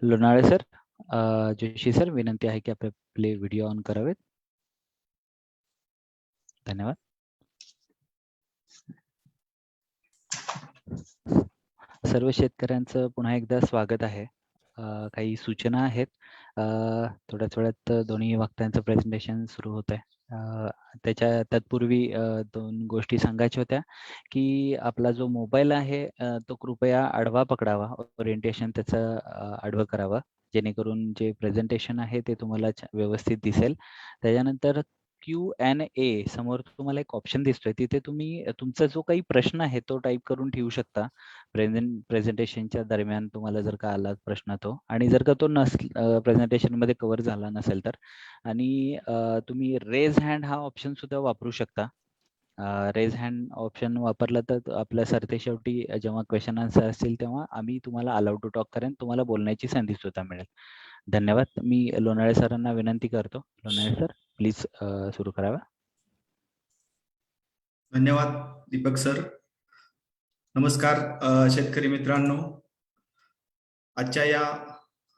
लोणाळे sir, Joshi sir, विनंती आहे की आपले व्हिडिओ ऑन करावेत. धन्यवाद. सर्व शेतकऱ्यांचं पुन्हा एकदा स्वागत आहे. काही सूचना आहेत. थोड्याच वेळात दोन्ही वक्त्यांचं प्रेझेंटेशन सुरू होत आहे. तत्पूर्वी दोन गोष्टी सांगायच्या होत्या की आपला जो मोबाईल आहे तो कृपया आडवा पकडावा, ओरिएंटेशन त्याचं आडवं करावं, जेणेकरून जे प्रेझेंटेशन आहे ते तुम्हाला व्यवस्थित दिसेल. त्याच्यानंतर Q&A समोर तुम्हाला एक ऑप्शन दिसतोय, तिथे तुम्ही तुमचा जो काही प्रश्न आहे तो टाईप करून ठेवू शकता. प्रेझेंटेशनच्या दरम्यान तुम्हाला जर का आला प्रश्न तो, आणि जर का तो प्रेझेंटेशन मध्ये कव्हर झाला नसेल तर, आणि तुम्ही रेज हँड हा ऑप्शन सुद्धा वापरू शकता. रेज हँड ऑप्शन वापरला तर आपल्या सरते शेवटी जेव्हा क्वेश्चन आन्सर असतील तेव्हा आम्ही तुम्हाला अलाउ टू टॉक करेन, तुम्हाला बोलण्याची संधी सुद्धा मिळेल. धन्यवाद. मी लोणाळे सरांना विनंती करतो. लोणाळे सर, प्लीज सुरू करावा. धन्यवाद दीपक सर. नमस्कार शेतकरी मित्रांनो, आजच्या या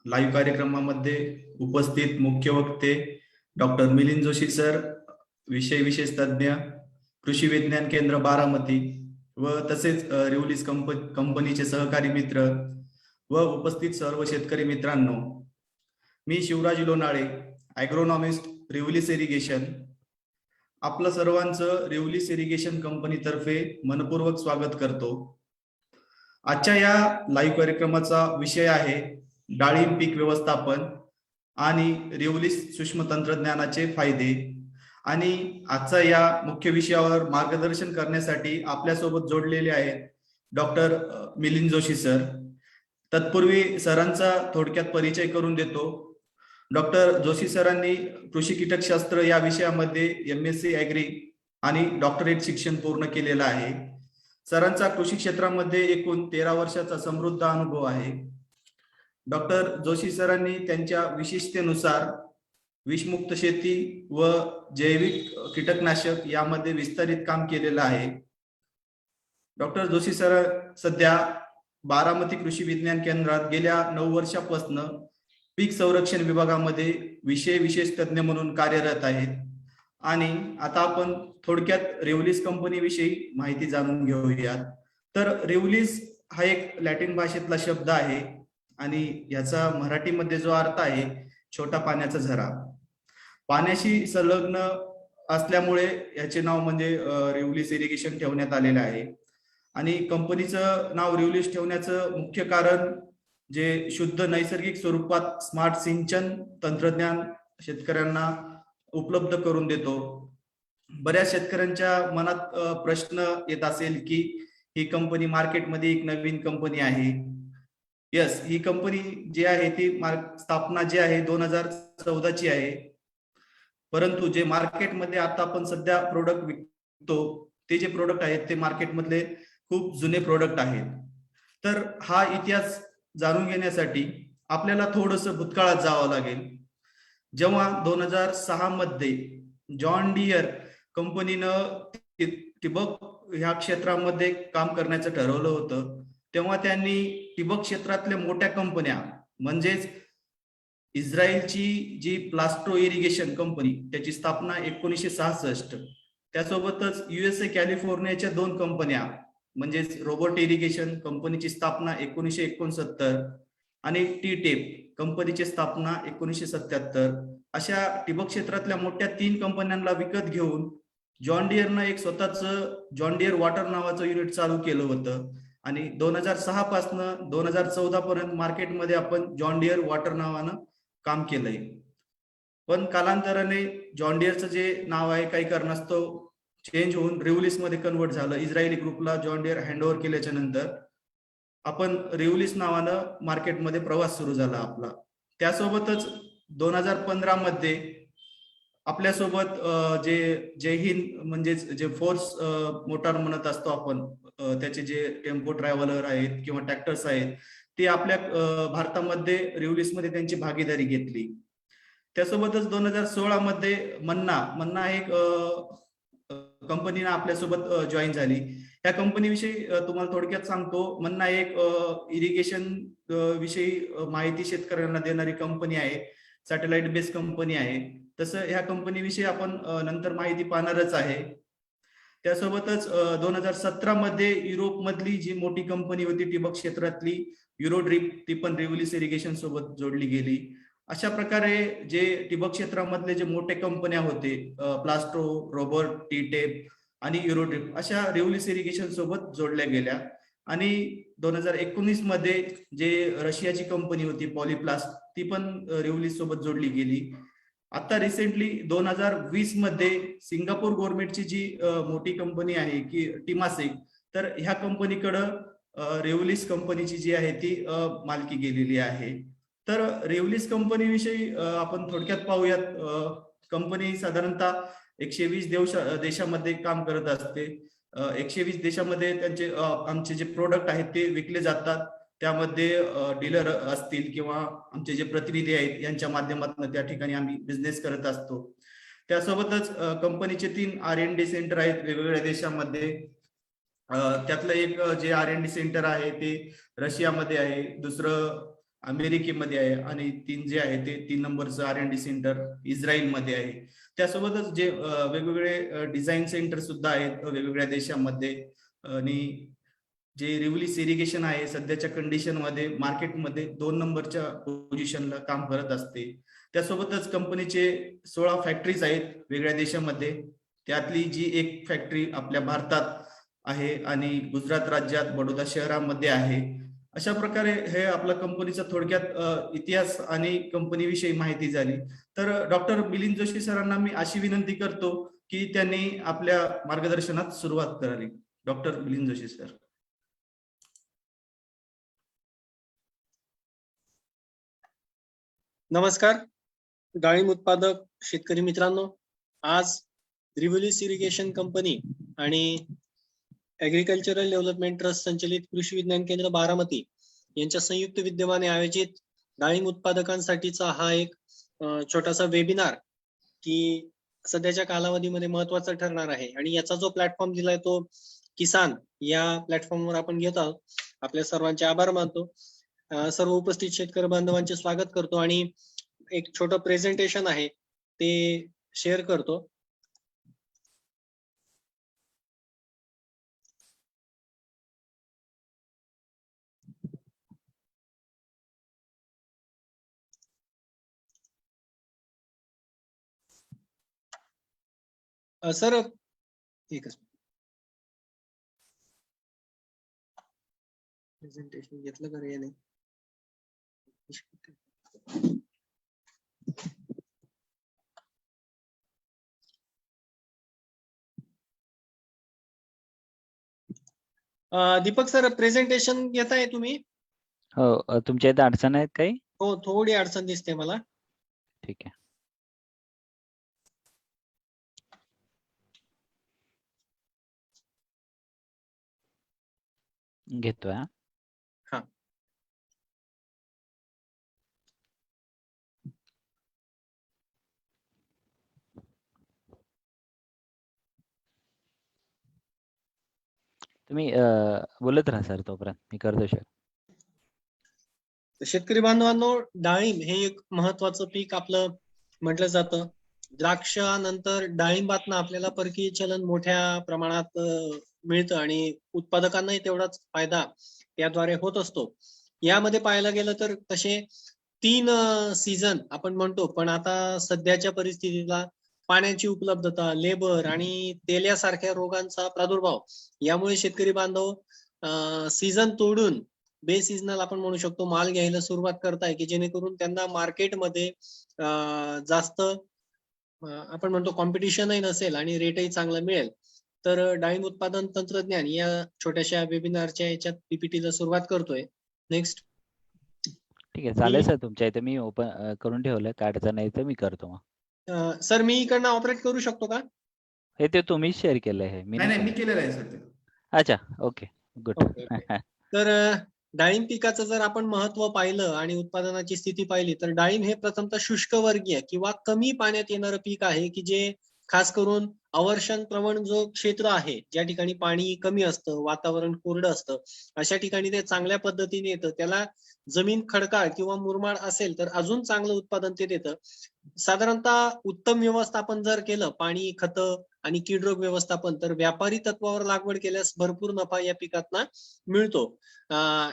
लाईव्ह कार्यक्रमामध्ये उपस्थित मुख्य वक्ते डॉक्टर मिलिंद जोशी सर, विषय विशेष तज्ञ, कृषी विज्ञान केंद्र बारामती व तसेच रिव्हलीस कंपनीचे सहकारी मित्र व उपस्थित सर्व शेतकरी मित्रांनो, मी शिवराज लोणाळे, ॲग्रोनॉमिस्ट, रिव्हलीस इरिगेशन, आपलं सर्वांचं रिव्हलीस इरिगेशन कंपनीतर्फे मनपूर्वक स्वागत करतो. आजच्या या लाईव्ह कार्यक्रमाचा विषय आहे डाळिंब पीक व्यवस्थापन आणि रिव्हलीस सूक्ष्म तंत्रज्ञानाचे फायदे. आणि आजचा या मुख्य विषयावर मार्गदर्शन करण्यासाठी आपल्यासोबत जोडलेले आहेत डॉक्टर मिलिंद जोशी सर. तत्पूर्वी सरांचा थोडक्यात परिचय करून देतो. डॉक्टर जोशी सरांनी कृषी कीटकशास्त्र या विषयामध्ये MSc ॲग्री आणि डॉक्टरेट शिक्षण पूर्ण केलेलं आहे. सरांचा कृषी क्षेत्रामध्ये एकूण 13 वर्षाचा समृद्ध अनुभव आहे. डॉक्टर जोशी सरांनी त्यांच्या विशिष्टतेनुसार विषमुक्त शेती व जैविक कीटकनाशक यामध्ये विस्तारित काम केलेलं आहे. डॉक्टर जोशी सर सध्या बारामती कृषी विज्ञान केंद्रात गेल्या 9 वर्षापासून पीक संरक्षण विभागामध्ये विषय विशेष तज्ञ म्हणून कार्यरत आहेत. आणि आता आपण थोडक्यात रिव्हलीस कंपनी विषयी माहिती जाणून घेऊयात. तर रिव्हलीस हा एक लॅटिन भाषेतला शब्द आहे आणि याचा मराठीमध्ये जो अर्थ आहे छोटा पाण्याचा झरा. पाण्याशी संलग्न असल्यामुळे याचे नाव म्हणजे रिव्हलीस इरिगेशन ठेवण्यात आलेलं आहे. आणि कंपनीचं नाव रिव्हलीस ठेवण्याचं मुख्य कारण जे शुद्ध नैसर्गिक स्वरूपात स्मार्ट सिंचन तंत्रज्ञान शेतकऱ्यांना उपलब्ध करून देतो. बऱ्याच शेतकऱ्यांच्या मनात प्रश्न येत असेल की ही कंपनी मार्केटमध्ये एक नवीन कंपनी आहे. यस, ही कंपनी जी आहे ती स्थापना जी आहे 2014 ची आहे. परंतु जे मार्केटमध्ये आता आपण सध्या प्रोडक्ट विकतो ते जे प्रोडक्ट आहेत ते मार्केटमधले खूप जुने प्रोडक्ट आहेत. तर हा इतिहास जाणून घेण्यासाठी आपल्याला थोडंसं भूतकाळात जावं लागेल. जेव्हा 2006 मध्ये जॉन डियर कंपनीनं ठिबक ह्या क्षेत्रामध्ये काम करण्याचं ठरवलं होतं, तेव्हा त्यांनी ठिबक क्षेत्रातल्या मोठ्या कंपन्या म्हणजेच इस्रायलची जी प्लास्टो इरिगेशन कंपनी त्याची स्थापना 1966, त्यासोबतच USA कॅलिफोर्नियाच्या 2 कंपन्या म्हणजेच रोबोट इरिगेशन कंपनीची स्थापना 1969 आणि टी-टेप कंपनीची स्थापना 1977, अशा ठिबक क्षेत्रातल्या मोठ्या 3 कंपन्यांना विकत घेऊन जॉन डियरनं एक स्वतःच जॉन डियर वॉटर नावाचं युनिट चालू केलं होतं. आणि 2006 पासून 2014 पर्यंत मार्केटमध्ये आपण जॉन डियर वॉटर नावानं काम केलंय. पण कालांतराने जॉन डियरचं जे नाव आहे काही कारणास्तव चेंज होऊन रिव्हलीस मध्ये कन्वर्ट झालं. इस्रायली ग्रुपला जॉन डियर हँडओव्हर केल्याच्या नंतर आपण रिव्हलीस नावानं मार्केटमध्ये प्रवास सुरू झाला आपला. त्यासोबतच 2015 मध्ये आपल्यासोबत जे जय हिंद म्हणजेच जे फोर्स मोटार म्हणत असतो आपण, त्याचे जे टेम्पो ट्रॅव्हलर आहेत किंवा ट्रॅक्टर्स आहेत ते आपल्या भारतामध्ये रिव्हलीस मध्ये त्यांची भागीदारी घेतली. त्यासोबतच 2016 मध्ये मन्ना एक कंपनीनं आपल्यासोबत जॉईन झाली. या कंपनीविषयी तुम्हाला थोडक्यात सांगतो. मन्ना एक इरिगेशन विषयी माहिती शेतकऱ्यांना देणारी कंपनी आहे. सॅटेलाइट बेस्ड कंपनी आहे. तसं ह्या कंपनीविषयी आपण नंतर माहिती पाहणारच आहे. त्यासोबतच 2017 मध्ये युरोपमधली जी मोठी कंपनी होती ठिबक क्षेत्रातली युरोड्रिप, ती पण रिव्होल्यूस इरिगेशन सोबत जोडली गेली. अशा प्रकारे जे ठिबक क्षेत्रामधले जे मोठे कंपन्या होते, प्लास्ट्रो, रोबोट, टी-टेप आणि युरोड्रिप अशा रिव्होल्यूस इरिगेशन सोबत जोडल्या गेल्या. आणि 2019 मध्ये जे रशियाची कंपनी होती पॉलीप्लास्ट, ती पण रिव्होल्यूस सोबत जोडली गेली. आता रिसेंटली 2020 मध्ये सिंगापूर गव्हर्नमेंटची जी मोठी कंपनी आहे की टिमासेक, तर ह्या कंपनीकडं रेव्होल्यूस कंपनीची जी आहे ती मालकी गेलेली आहे. तर रेव्होल्यूस कंपनीविषयी आपण थोडक्यात पाहूयात. कंपनी साधारणतः 120 देशामध्ये काम करत असते. 120 देशामध्ये त्यांचे आमचे जे प्रोडक्ट आहेत ते विकले जातात. त्यामध्ये डीलर असतील किंवा आमचे जे प्रतिनिधी आहेत यांच्या माध्यमातून त्या ठिकाणी आम्ही बिझनेस करत असतो. त्यासोबतच कंपनीचे 3 R&D सेंटर आहेत वेगवेगळ्या देशामध्ये. त्यातलं एक जे R&D सेंटर आहे ते रशियामध्ये आहे, दुसरं अमेरिकेमध्ये आहे आणि 3 जे आहे ते 3 नंबरचं R&D सेंटर इस्रायलमध्ये आहे. त्यासोबतच जे वेगवेगळे डिझाईन सेंटर सुद्धा आहेत वेगवेगळ्या देशामध्ये. आणि जे रिव्होल्यूस इरिगेशन आहे सध्याच्या कंडिशनमध्ये मार्केटमध्ये 2 नंबरच्या पोझिशनला काम करत असते. त्यासोबतच कंपनीचे 16 फॅक्टरीज आहेत वेगळ्या देशामध्ये. त्यातली जी एक फॅक्टरी आपल्या भारतात आहे आणि गुजरात राज्यात बडोदा शहरामध्ये आहे. अशा प्रकारे हे आपला कंपनीचा थोडक्यात इतिहास आणि कंपनीविषयी माहिती झाली. तर डॉक्टर मिलिंद जोशी सरांना मी अशी विनंती करतो की त्यांनी आपल्या मार्गदर्शनात सुरुवात करावी. Doctor Milind Joshi sir. नमस्कार डाळिंब उत्पादक शेतकरी मित्रांनो, आज रिव्होल्यूस इरिगेशन कंपनी आणि ऍग्रिकल्चरल डेव्हलपमेंट ट्रस्ट संचलित कृषी विज्ञान केंद्र बारामती यांच्या संयुक्त विद्यमाने आयोजित डाळिंब उत्पादकांसाठीचा हा एक छोटासा वेबिनार की सध्याच्या कालावधीमध्ये महत्वाचा ठरणार आहे. आणि याचा जो प्लॅटफॉर्म दिलाय तो किसान या प्लॅटफॉर्मवर आपण घेत आहोत. आपल्या सर्वांचे आभार मानतो. सर्व उपस्थित शेतकरी बांधवांचे स्वागत करतो आणि एक छोटं प्रेझेंटेशन आहे ते शेअर करतो. सर एकच प्रेझेंटेशन घेतलं का रे? नाही दीपक सर प्रेझेंटेशन घेताय तुम्ही? हो, तुमच्या इथे अडचण आहेत काही? हो, थोडी अडचण दिसते मला. ठीक आहे. घेतोय. हा. तुम्ही बोलत राहा सर, तोपर्यंत मी करतो शेअर. शेतकरी बांधवांनो, डाळिंब हे एक महत्वाचं पीक आपलं म्हटलं जातं. द्राक्षानंतर डाळिंबातनं आपल्याला परकीय चलन मोठ्या प्रमाणात मिळतं आणि उत्पादकांनाही तेवढाच फायदा याद्वारे होत असतो. यामध्ये पाहायला गेलं तर तसे 3 सीझन आपण म्हणतो, पण आता सध्याच्या परिस्थितीला पाण्याची उपलब्धता, लेबर आणि तेल्यासारख्या रोगांचा प्रादुर्भाव यामुळे शेतकरी बांधव सीझन तोडून बेसिजनल आपण म्हणू शकतो माल घ्यायला सुरुवात करताय की जेणेकरून त्यांना मार्केटमध्ये जास्त आपण म्हणतो कॉम्पिटिशनही नसेल आणि रेटही चांगला मिळेल. तर डाळिंब उत्पादन तंत्रज्ञान या छोट्याशा वेबिनारच्या याच्यात पीपीटीला सुरुवात करतोय. नेक्स्ट. ठीक आहे, चालेल सर. तुमच्या इथे मी ओपन करून ठेवलं, काय अडचण नाही तर मी करतो मग. सर मी इकडनं ऑपरेट करू शकतो का? हे ते तुम्हीच शेअर केलंय. हे मी नाही, मी केलेलं आहे सर ते. अच्छा, ओके, गुड. तर डाळिंब पिकाचं जर आपण महत्व पाहिलं आणि उत्पादनाची स्थिती पाहिली तर डाळिंब हे प्रथमतः शुष्कवर्गीय किंवा कमी पाण्यात येणारं पीक आहे की जे खास करून अवर्षण प्रवण जो क्षेत्र आहे, ज्या ठिकाणी पाणी कमी असतं, वातावरण कोरडं असतं, अशा ठिकाणी ते चांगल्या पद्धतीने येतं. त्याला जमीन खडकाळ किंवा मुरमाड असेल तर अजून चांगलं उत्पादन ते देतं. साधारणतः उत्तम व्यवस्थापन जर केलं, पाणी, खतं आणि कीड रोग व्यवस्थापन, तर व्यापारी तत्वावर लागवड केल्यास भरपूर नफा या पिकातनं मिळतो.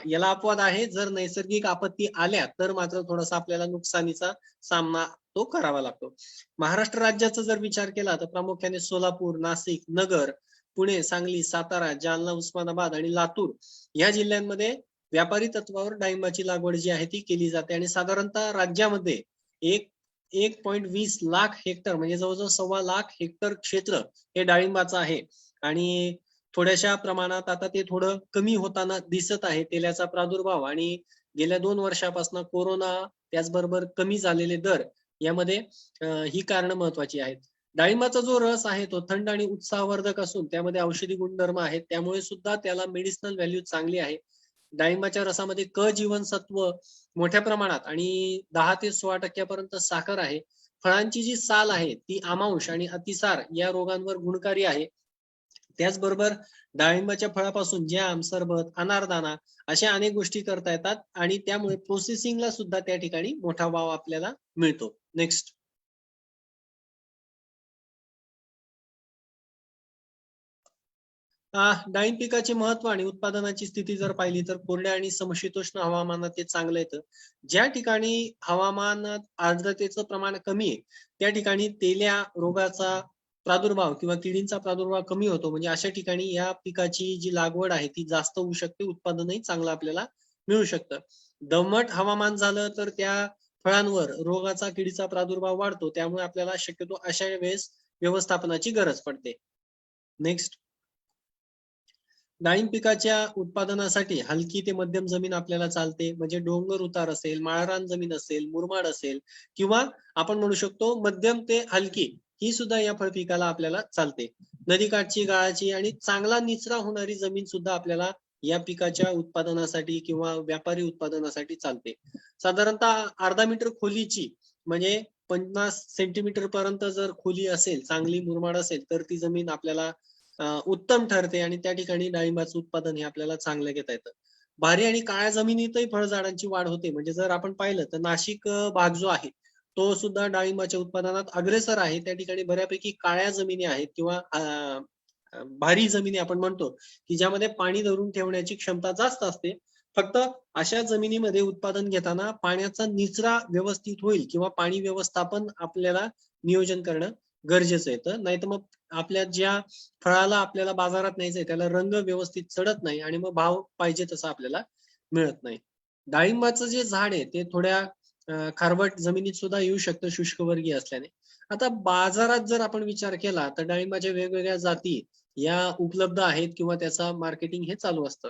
याला अपवाद आहे, जर नैसर्गिक आपत्ती आल्या तर मात्र थोडासा आपल्याला नुकसानीचा सामना तो करावा लागतो. महाराष्ट्र राज्याचा जर विचार केला तर प्रामुख्याने सोलापूर, नाशिक, नगर, पुणे, सांगली, सातारा, जालना, उस्मानाबाद आणि लातूर या जिल्ह्यांमध्ये व्यापारी तत्वावर डाळिंबाची लागवड जी आहे ती केली जाते आणि साधारणतः राज्यामध्ये 1.20 लाख हेक्टर म्हणजे जवळजवळ 1.25 लाख हेक्टर क्षेत्र हे डाळिंबाचं आहे आणि थोड्याशा प्रमाणात आता ते थोडं कमी होताना दिसत आहे. तेलाचा प्रादुर्भाव आणि गेल्या 2 वर्षापासून कोरोना, त्याचबरोबर कमी झालेले दर यामध्ये ही कारणं महत्वाची आहेत. डाळिंबाचा जो रस आहे तो थंड आणि उत्साहवर्धक असून त्यामध्ये औषधी गुणधर्म आहेत, त्यामुळे सुद्धा त्याला मेडिसिनल व्हॅल्यू चांगली आहे. डाळिंबाच्या रसामध्ये क जीवनसत्व मोठ्या प्रमाणात आणि 10 ते 16% पर्यंत साखर आहे. फळांची जी साल आहे ती आमांश आणि अतिसार या रोगांवर गुणकारी आहे. त्याचबरोबर डाळिंबाच्या फळापासून जॅम, सरबत, अनारदाना अशा अनेक गोष्टी करता येतात आणि त्यामुळे प्रोसेसिंगला सुद्धा त्या ठिकाणी मोठा वाव आपल्याला मिळतो. नेक्स्ट. डाळिंब पिकाचे महत्व आणि उत्पादनाची स्थिती जर पाहिली तर कोरड्या आणि समशीतोष्ण हवामानात ते चांगलं येतं. ज्या ठिकाणी हवामानात आर्द्रतेचं प्रमाण कमी आहे त्या ठिकाणी तेल्या रोगाचा प्रादुर्भाव किंवा किडींचा प्रादुर्भाव कमी होतो. म्हणजे अशा ठिकाणी या पिकाची जी लागवड आहे ती जास्त होऊ शकते, उत्पादनही चांगलं आपल्याला मिळू शकतं. दमट हवामान झालं तर त्या फळांवर रोगाचा, किडीचा प्रादुर्भाव वाढतो, त्यामुळे आपल्याला शक्यतो अशा वेळेस व्यवस्थापनाची गरज पडते. नेक्स्ट. डाळिंब पिकाच्या उत्पादनासाठी हलकी ते मध्यम जमीन आपल्याला चालते. म्हणजे डोंगर उतार असेल, माळरान जमीन असेल, मुरमाड असेल किंवा आपण म्हणू शकतो मध्यम ते हलकी, ही सुद्धा या फळ पिकाला आपल्याला चालते. नदीकाठची, गाळाची आणि चांगला निचरा होणारी जमीन सुद्धा आपल्याला या पिकाच्या उत्पादनासाठी किंवा व्यापारी उत्पादनासाठी चालते. साधारणतः अर्धा मीटर खोलीची म्हणजे 50 सेंटीमीटर पर्यंत जर खोली असेल, चांगली मुरमाड असेल, तर ती जमीन आपल्याला उत्तम ठरते आणि त्या ठिकाणी डाळिंबाचं उत्पादन हे आपल्याला चांगलं घेता येतं. भारी आणि काळ्या जमिनीतही फळझाडांची वाढ होते. म्हणजे जर आपण पाहिलं तर नाशिक भाग जो आहे तो सुद्धा डाळिंबाच्या उत्पादनात अग्रेसर आहे. त्या ठिकाणी बऱ्यापैकी काळ्या जमिनी आहेत किंवा भारी जमिनी आपण म्हणतो की ज्यामध्ये पाणी धरून ठेवण्याची क्षमता जास्त असते. फक्त अशा जमिनीमध्ये उत्पादन घेताना पाण्याचा निचरा व्यवस्थित होईल किंवा पाणी व्यवस्थापन आपल्याला नियोजन करणं गरजेचं येतं. नाहीतर मग आपल्या ज्या फळाला आपल्याला बाजारात न्यायचंय त्याला रंग व्यवस्थित चढत नाही आणि मग भाव पाहिजे तसा आपल्याला मिळत नाही. डाळिंबाचं जे झाड आहे ते थोड्या खारवट जमिनीत सुद्धा येऊ शकतं शुष्कवर्गीय असल्याने. आता बाजारात जर आपण विचार केला तर डाळिंबाच्या वेगवेगळ्या जाती या उपलब्ध आहेत किंवा त्याचा मार्केटिंग हे चालू असतं.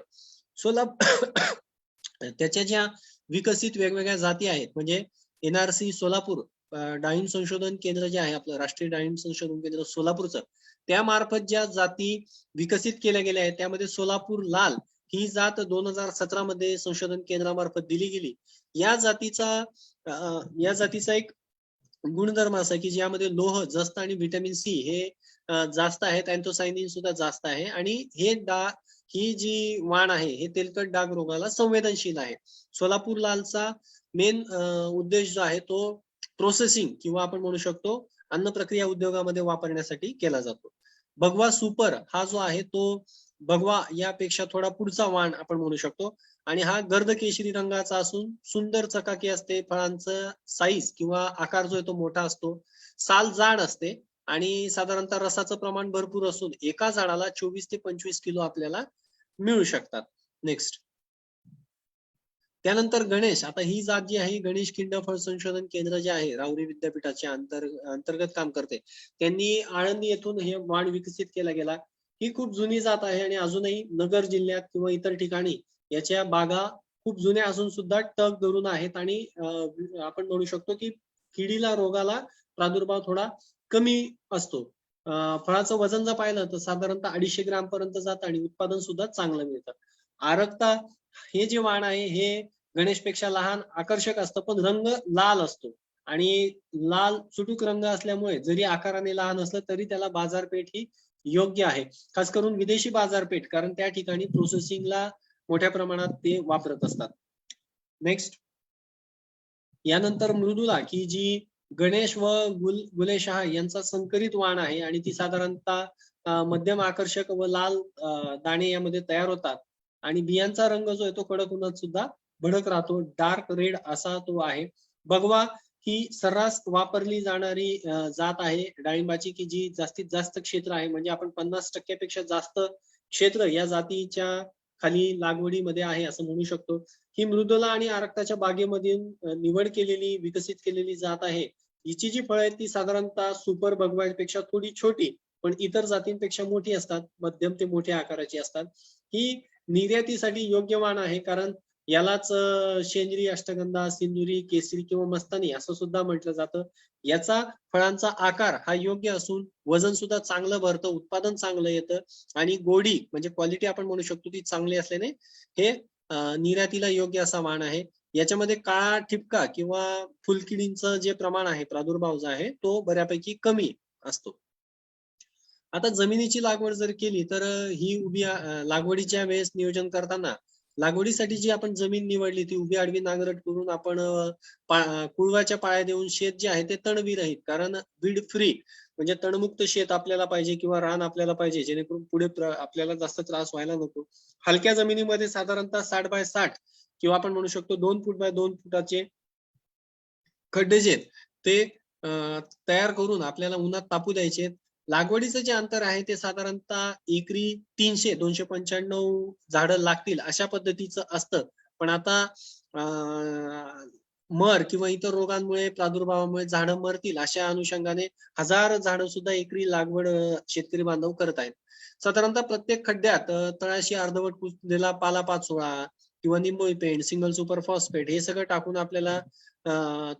त्याच्या ज्या विकसित वेगवेगळ्या जाती आहेत म्हणजे NRC सोलापूर डाळिंब संशोधन केंद्र जे आहे आपलं राष्ट्रीय डाळिंब संशोधन केंद्र सोलापूरचं, त्यामार्फत ज्या जाती विकसित केल्या गेल्या आहेत त्यामध्ये सोलापूर लाल ही जात 2017 मध्ये संशोधन केंद्रामार्फत दिली गेली. या जातीचा एक गुणधर्म असा की ज्यामध्ये लोह, जस्त आणि व्हिटॅमिन सी हे जास्त आहेत, अँथोसायनिन सुद्धा जास्त आहे आणि ही जी वाण आहे हे तेलकट डाग रोगाला संवेदनशील आहे. सोलापूर लालचा मेन उद्देश जो आहे तो प्रोसेसिंग किंवा आपण म्हणू शकतो अन्न प्रक्रिया उद्योगामध्ये वापरण्यासाठी केला जातो. भगवा सुपर हा जो आहे तो भगवा यापेक्षा थोडा पुढचा वाण आपण म्हणू शकतो आणि हा गर्द केशरी रंगाचा असून सुंदर चकाकी असते. फळांचं साईज किंवा आकार जो आहे तो मोठा असतो. साल जाड असते आणि साधारणतः रसाचं प्रमाण भरपूर असून एका झाडाला 24 ते 25 किलो आपल्याला मिळू शकतात. नेक्स्ट. त्यानंतर गणेश. आता ही जात जी आहे गणेश खिंड फळ संशोधन केंद्र जे आहे राहुरी विद्यापीठाच्या अंतर्गत काम करते. त्यांनी आळंदी येथून हे वाण विकसित केला गेला. ही खूप जुनी जात आहे आणि अजूनही नगर जिल्ह्यात किंवा इतर ठिकाणी याच्या बागा खूप जुन्या असून सुद्धा टक धरून आहेत आणि आपण म्हणू शकतो की किडीला रोगाला प्रादुर्भाव थोडा कमी असतो. फळाचं वजन जर पाहिलं तर साधारणतः 250 ग्राम पर्यंत जातं आणि उत्पादन सुद्धा चांगलं मिळतं. आरक्ता हे जे वाण आहे हे गणेशपेक्षा लहान आकर्षक असतं पण रंग लाल असतो आणि लाल चुटूक रंग असल्यामुळे जरी आकाराने लहान असलं तरी त्याला बाजारपेठ ही योग्य आहे. खास करून विदेशी बाजारपेठ, कारण त्या ठिकाणी प्रोसेसिंगला मोठ्या प्रमाणात ते वापरत असतात. नेक्स्ट, यानंतर मृदुला, की जी गणेश व गुलेशहा यांचा संकरित वाण आहे आणि ती साधारणतः मध्यम आकर्षक व लाल दाणे यामध्ये तयार होतात आणि बियांचा रंग जो आहे तो कडक उन्हात सुद्धा भडक राहतो, डार्क रेड असा तो आहे. भगवा ही सर्रास वापरली जाणारी जात आहे डाळिंबाची, की जी जास्तीत जास्त क्षेत्र आहे, म्हणजे आपण 50% पेक्षा जास्त क्षेत्र या जातीच्या खाली लागवडीमध्ये आहे असं म्हणू शकतो. ही मृदुला आणि आरक्ताच्या बागेमधून निवड केलेली, विकसित केलेली जात आहे. हिची जी फळं आहेत ती साधारणतः सुपर भगवापेक्षा थोडी छोटी, पण इतर जातींपेक्षा मोठी असतात, मध्यम ते मोठ्या आकाराची असतात. ही निर्यातीसाठी योग्य वाण आहे, कारण यालाच शेंद्री, अष्टगंधा, सिंदुरी, केसरी किंवा मस्तानी असं सुद्धा म्हटलं जातं. याचा फळांचा आकार हा योग्य असून वजन सुद्धा चांगलं भरतं, उत्पादन चांगलं येतं आणि गोडी म्हणजे क्वालिटी आपण म्हणू शकतो ती चांगली असल्याने हे निर्यातीला योग्य असा वाण आहे. याच्यामध्ये काळा ठिपका किंवा फुलकिडींचं जे प्रमाण आहे, प्रादुर्भाव जो आहे तो बऱ्यापैकी कमी असतो. आता जमिनीची लागवड जर केली तर ही लागवडीच्या वेळेस नियोजन करताना लागवडीसाठी जी आपण जमीन निवडली ती उभी आडवी नांगरट करून आपण कुळवाच्या पाया देऊन शेत जे आहे ते तणविरहित, कारण वीड फ्री म्हणजे तणमुक्त शेत आपल्याला पाहिजे किंवा रान आपल्याला पाहिजे, जेणेकरून पुढे आपल्याला जास्त त्रास व्हायला नको. हलक्या जमिनीमध्ये साधारणतः 60x60 किंवा आपण म्हणू शकतो 2 फूट बाय 2 फुटाचे खड्डे जे ते तयार करून आपल्याला उन्हात तापू द्यायचे. लागवडीचं जे अंतर आहे ते साधारणतः एकरी 295 झाडं लागतील अशा पद्धतीचं असतं. पण आता मर किंवा इतर रोगांमुळे, प्रादुर्भावामुळे झाडं मरतील अशा अनुषंगाने 1000 झाडं सुद्धा एकरी लागवड शेतकरी बांधव करत आहेत. साधारणतः प्रत्येक खड्ड्यात तळाशी अर्धवट कुजलेला पालापाचोळा किंवा निंबोळी पेंट, सिंगल सुपर फॉस्फेट हे सगळं टाकून आपल्याला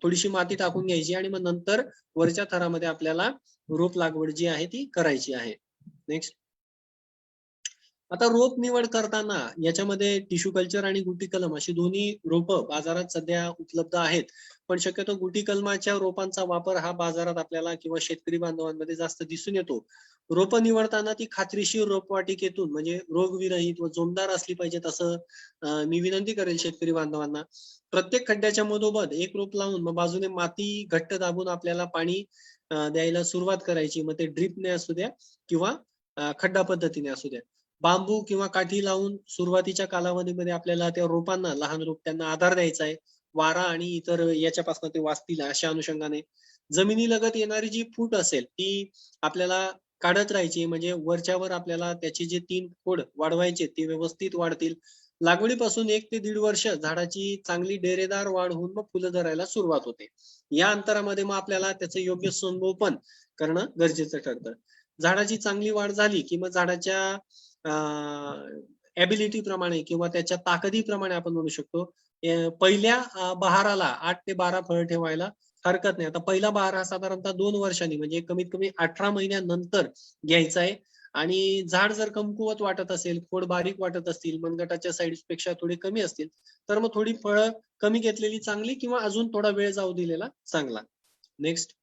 थोडीशी माती टाकून घ्यायची आणि मग नंतर वरच्या थरामध्ये आपल्याला रोप लागवड जी आहे ती करायची आहे. नेक्स्ट, आता रोप निवड करताना याच्यामध्ये टिश्यू कल्चर आणि गुटी कलम अशी दोन्ही रोप बाजारात सध्या उपलब्ध आहेत, पण शक्यतो गुटी कलमाच्या रोपांचा वापर हा बाजारात आपल्याला किंवा शेतकरी बांधवांमध्ये जास्त दिसून येतो. रोप निवडताना ती खात्रीशीर रोपवाटिकेतून म्हणजे रोगविरहित व जोमदार असली पाहिजेत असं मी विनंती करेल शेतकरी बांधवांना. प्रत्येक खड्ड्याच्या मधोमध एक रोप लावून मग बाजूने माती घट्ट दाबून आपल्याला पाणी द्यायला सुरुवात करायची, मग ते ड्रिपने असू द्या किंवा खड्डा पद्धतीने असू द्या. बांबू किंवा काठी लावून सुरुवातीच्या कालावधीमध्ये आपल्याला त्या रोपांना, लहान रोप त्यांना आधार द्यायचा आहे, वारा आणि इतर याच्यापासून ते वाचतील अशा अनुषंगाने. जमिनीलगत येणारी जी फूट असेल ती आपल्याला काढत राहायची, म्हणजे वरच्यावर आपल्याला त्याचे जे 3 खोड वाढवायचे ते व्यवस्थित वाढतील. लागवडीपासून 1 ते 1.5 वर्ष झाडाची चांगली डेरेदार वाढ होऊन मग फुलं धरायला सुरुवात होते. या अंतरामध्ये मग आपल्याला त्याचं योग्य संगोपन करणं गरजेचं ठरतं. झाडाची चांगली वाढ झाली की मग झाडाच्या एबिलिटी प्रमाणे किंवा त्याच्या ताकदीप्रमाणे आपण म्हणू शकतो पहिल्या बहाराला 8 ते 12 फळं ठेवायला हरकत नाही. आता पहिला बहार हा साधारणतः 2 वर्षांनी म्हणजे कमीत कमी 18 महिन्यानंतर घ्यायचा आहे. आणि झाड जर कमकुवत वाटत असेल, खोड बारीक वाटत असतील, मनगटाच्या साईड्स पेक्षा थोडी कमी असतील, तर मग थोडी फळं कमी घेतलेली चांगली किंवा अजून थोडा वेळ जाऊ दिलेला चांगला. नेक्स्ट,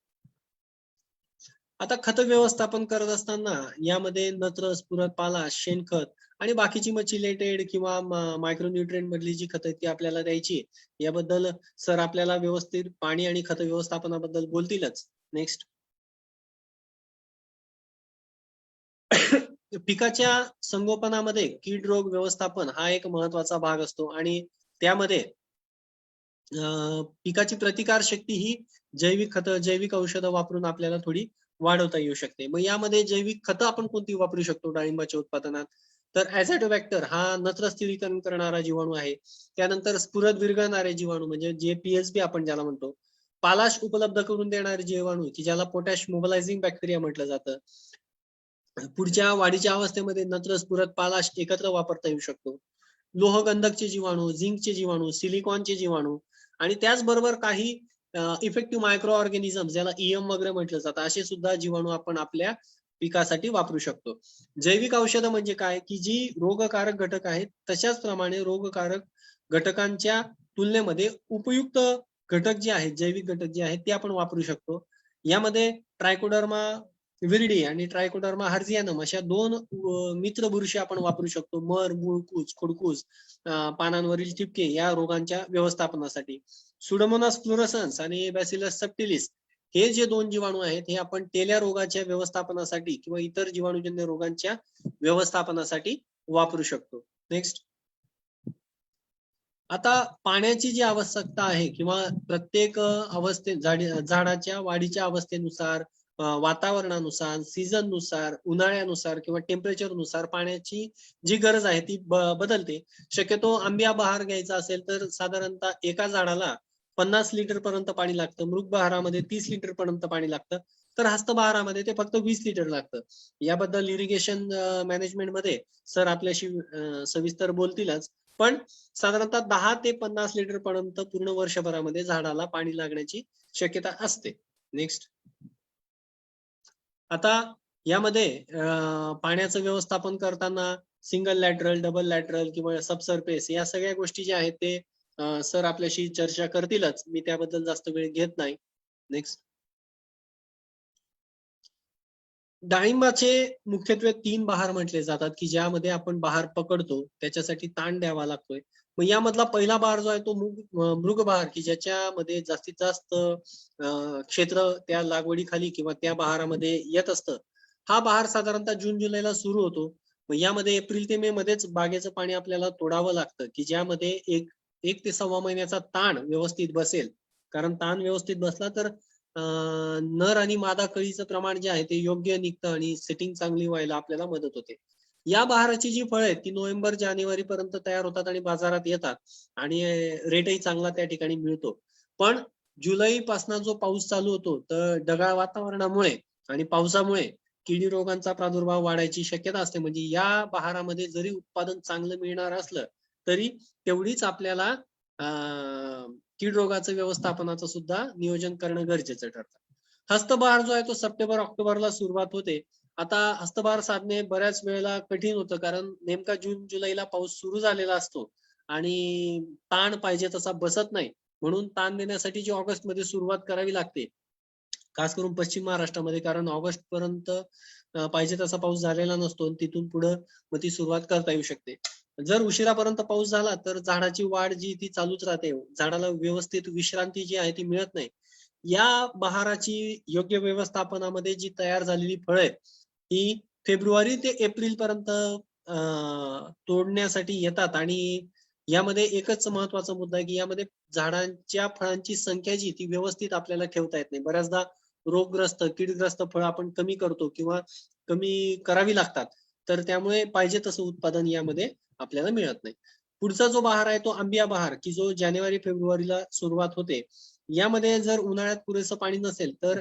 आता खत व्यवस्थापन करत असताना यामध्ये नत्र, स्फुरद, पालाश, शेणखत आणि बाकीची मग चिलेटेड किंवा मायक्रोन्यूट्रिएंट मधली जी खतं ती आपल्याला द्यायची. याबद्दल सर आपल्याला व्यवस्थित पाणी आणि खत व्यवस्थापनाबद्दल बोलतीलच. नेक्स्ट, पिकाच्या संगोपनामध्ये कीड रोग व्यवस्थापन हा एक महत्वाचा भाग असतो आणि त्यामध्ये पिकाची प्रतिकार शक्ती ही जैविक खतं, जैविक औषधं वापरून आपल्याला थोडी वाढवता येऊ शकते. मग यामध्ये जैविक खतं आपण कोणती वापरू शकतो डाळिंबाच्या उत्पादनात? तर ॲझॅटोबॅक्टर हा नत्र स्थिरीकरण करणारा जीवाणू आहे. त्यानंतर स्फुरद विरघळणारे जीवाणू म्हणजे जे PSB आपण ज्याला म्हणतो. पालाश उपलब्ध करून देणारे जीवाणू की ज्याला पोटॅश मोबिलायझिंग बॅक्टेरिया म्हटलं जातं. पुढच्या वाढीच्या अवस्थेमध्ये नत्र, स्फुरद, पालाश एकत्र वापरता येऊ शकतो. लोहगंधकचे जीवाणू, झिंकचे जीवाणू, सिलिकॉनचे जीवाणू आणि त्याचबरोबर काही इफेक्टिव्ह मायक्रो ऑर्गॅनिझम ज्याला EM वगैरे म्हटलं जातं असे सुद्धा जीवाणू आपण आपल्या पिकासाठी वापरू शकतो. जैविक औषधं म्हणजे काय की जी रोगकारक घटक आहेत तशाच प्रमाणे रोगकारक घटकांच्या तुलनेमध्ये उपयुक्त घटक जे आहेत, जैविक घटक जे आहेत ते आपण वापरू शकतो. यामध्ये ट्रायकोडर्मा विरिडी आणि ट्रायकोडर्मा हर्जियानम अशा 2 मित्र बुरशी आपण वापरू शकतो. मर, मुळकूज, खोडकूज, पानांवरील ठिपके या रोगांच्या व्यवस्थापनासाठी. सुडोमोनास फ्लोरोसन्स आणि बॅसिलस सबटिलिस हे जे 2 जीवाणू आहेत हे आपण टेल्या रोगाच्या व्यवस्थापनासाठी किंवा इतर जीवाणूजन्य रोगांच्या व्यवस्थापनासाठी वापरू शकतो. नेक्स्ट. आता पाण्याची जी आवश्यकता आहे किंवा प्रत्येक झाडाच्या वाढीच्या अवस्थेनुसार, वातावरणानुसार, सीझन नुसार, उन्हाळ्यानुसार किंवा टेम्परेचर नुसार पाण्याची जी गरज आहे ती बदलते. शक्यतो आंब्या बहार घ्यायचा असेल तर साधारणतः एका झाडाला 50 लिटर पर्यंत पाणी लागतं. मृग बहारामध्ये 30 लिटर पर्यंत पाणी लागतं. तर हस्तबहारामध्ये ते फक्त 20 लिटर लागतं. याबद्दल इरिगेशन मॅनेजमेंट मध्ये सर आपल्याशी सविस्तर बोलतीलच. पण साधारणतः 10 ते 50 लिटर पर्यंत पूर्ण वर्षभरामध्ये झाडाला पाणी लागण्याची शक्यता असते. नेक्स्ट. आता यामध्ये पाण्याचं व्यवस्थापन करताना सिंगल लॅटरल, डबल लॅटरल किंवा सबसर्फेस या सगळ्या गोष्टी ज्या आहेत ते सर आपल्याशी चर्चा करतीलच. मी त्याबद्दल जास्त वेळ घेत नाही. नेक्स्ट. डाळिंबाचे मुख्यत्वे 3 बहार म्हटले जातात की ज्यामध्ये आपण बहार पकडतो त्याच्यासाठी ताण द्यावा लागतोय. मग यामधला पहिला बहार जो आहे तो मृग बहार की ज्याच्यामध्ये जास्तीत जास्त क्षेत्र त्या लागवडीखाली किंवा त्या बहारामध्ये येत असतं. हा बहार साधारणतः जून जुलैला सुरू होतो. मग यामध्ये एप्रिल ते मे मध्येच बागेचं पाणी आपल्याला तोडावं लागतं की ज्यामध्ये एक ते 1.25 महिन्याचा ताण व्यवस्थित बसेल. कारण ताण व्यवस्थित बसला तर नर आणि मादा कळीचं प्रमाण जे आहे ते योग्य निघतं आणि सेटिंग चांगली व्हायला आपल्याला मदत होते. या बहाराची जी फळं आहेत ती नोव्हेंबर जानेवारी पर्यंत तयार होतात आणि बाजारात येतात आणि रेटही चांगला त्या ठिकाणी मिळतो. पण जुलै पासून जो पाऊस चालू होतो तर ढगाळ वातावरणामुळे आणि पावसामुळे किडी रोगांचा प्रादुर्भाव वाढायची शक्यता असते. म्हणजे या बहारामध्ये जरी उत्पादन चांगलं मिळणार असलं तरी तेवढीच आपल्याला कीड रोगाचं व्यवस्थापनाचं सुद्धा नियोजन करणं गरजेचं ठरतं. हस्तबहार जो आहे तो सप्टेंबर ऑक्टोबरला सुरुवात होते. आता हस्तबहार साधणे बऱ्याच वेळेला कठीण होतं कारण नेमका जून जुलैला पाऊस सुरू झालेला असतो आणि ताण पाहिजे तसा बसत नाही. म्हणून ताण देण्यासाठी जी ऑगस्ट मध्ये सुरुवात करावी लागते खास करून पश्चिम महाराष्ट्रामध्ये, कारण ऑगस्ट पर्यंत पाहिजे तसा पाऊस झालेला नसतो. तिथून पुढे मग ती सुरुवात करता येऊ शकते. जर उशिरापर्यंत पाऊस झाला तर झाडाची वाढ जी ती चालूच राहते. झाडाला व्यवस्थित विश्रांती जी आहे ती मिळत नाही. या बहाराची योग्य व्यवस्थापनामध्ये जी तयार झालेली फळं आहेत ही फेब्रुवारी ते एप्रिल पर्यंत तोडण्यासाठी येतात आणि यामध्ये एकच महत्वाचा मुद्दा आहे की यामध्ये झाडांच्या फळांची संख्या जी ती व्यवस्थित आपल्याला ठेवता येत नाही. बऱ्याचदा रोगग्रस्त, कीडग्रस्त फळं आपण कमी करतो किंवा कमी करावी लागतात. तर त्यामुळे पाहिजे तसं उत्पादन यामध्ये आपल्याला मिळत नाही. पुढचा जो बहार आहे तो आंबिया बहार की जो जानेवारी फेब्रुवारीला सुरुवात होते. यामध्ये जर उन्हाळ्यात पुरेसं पाणी नसेल तर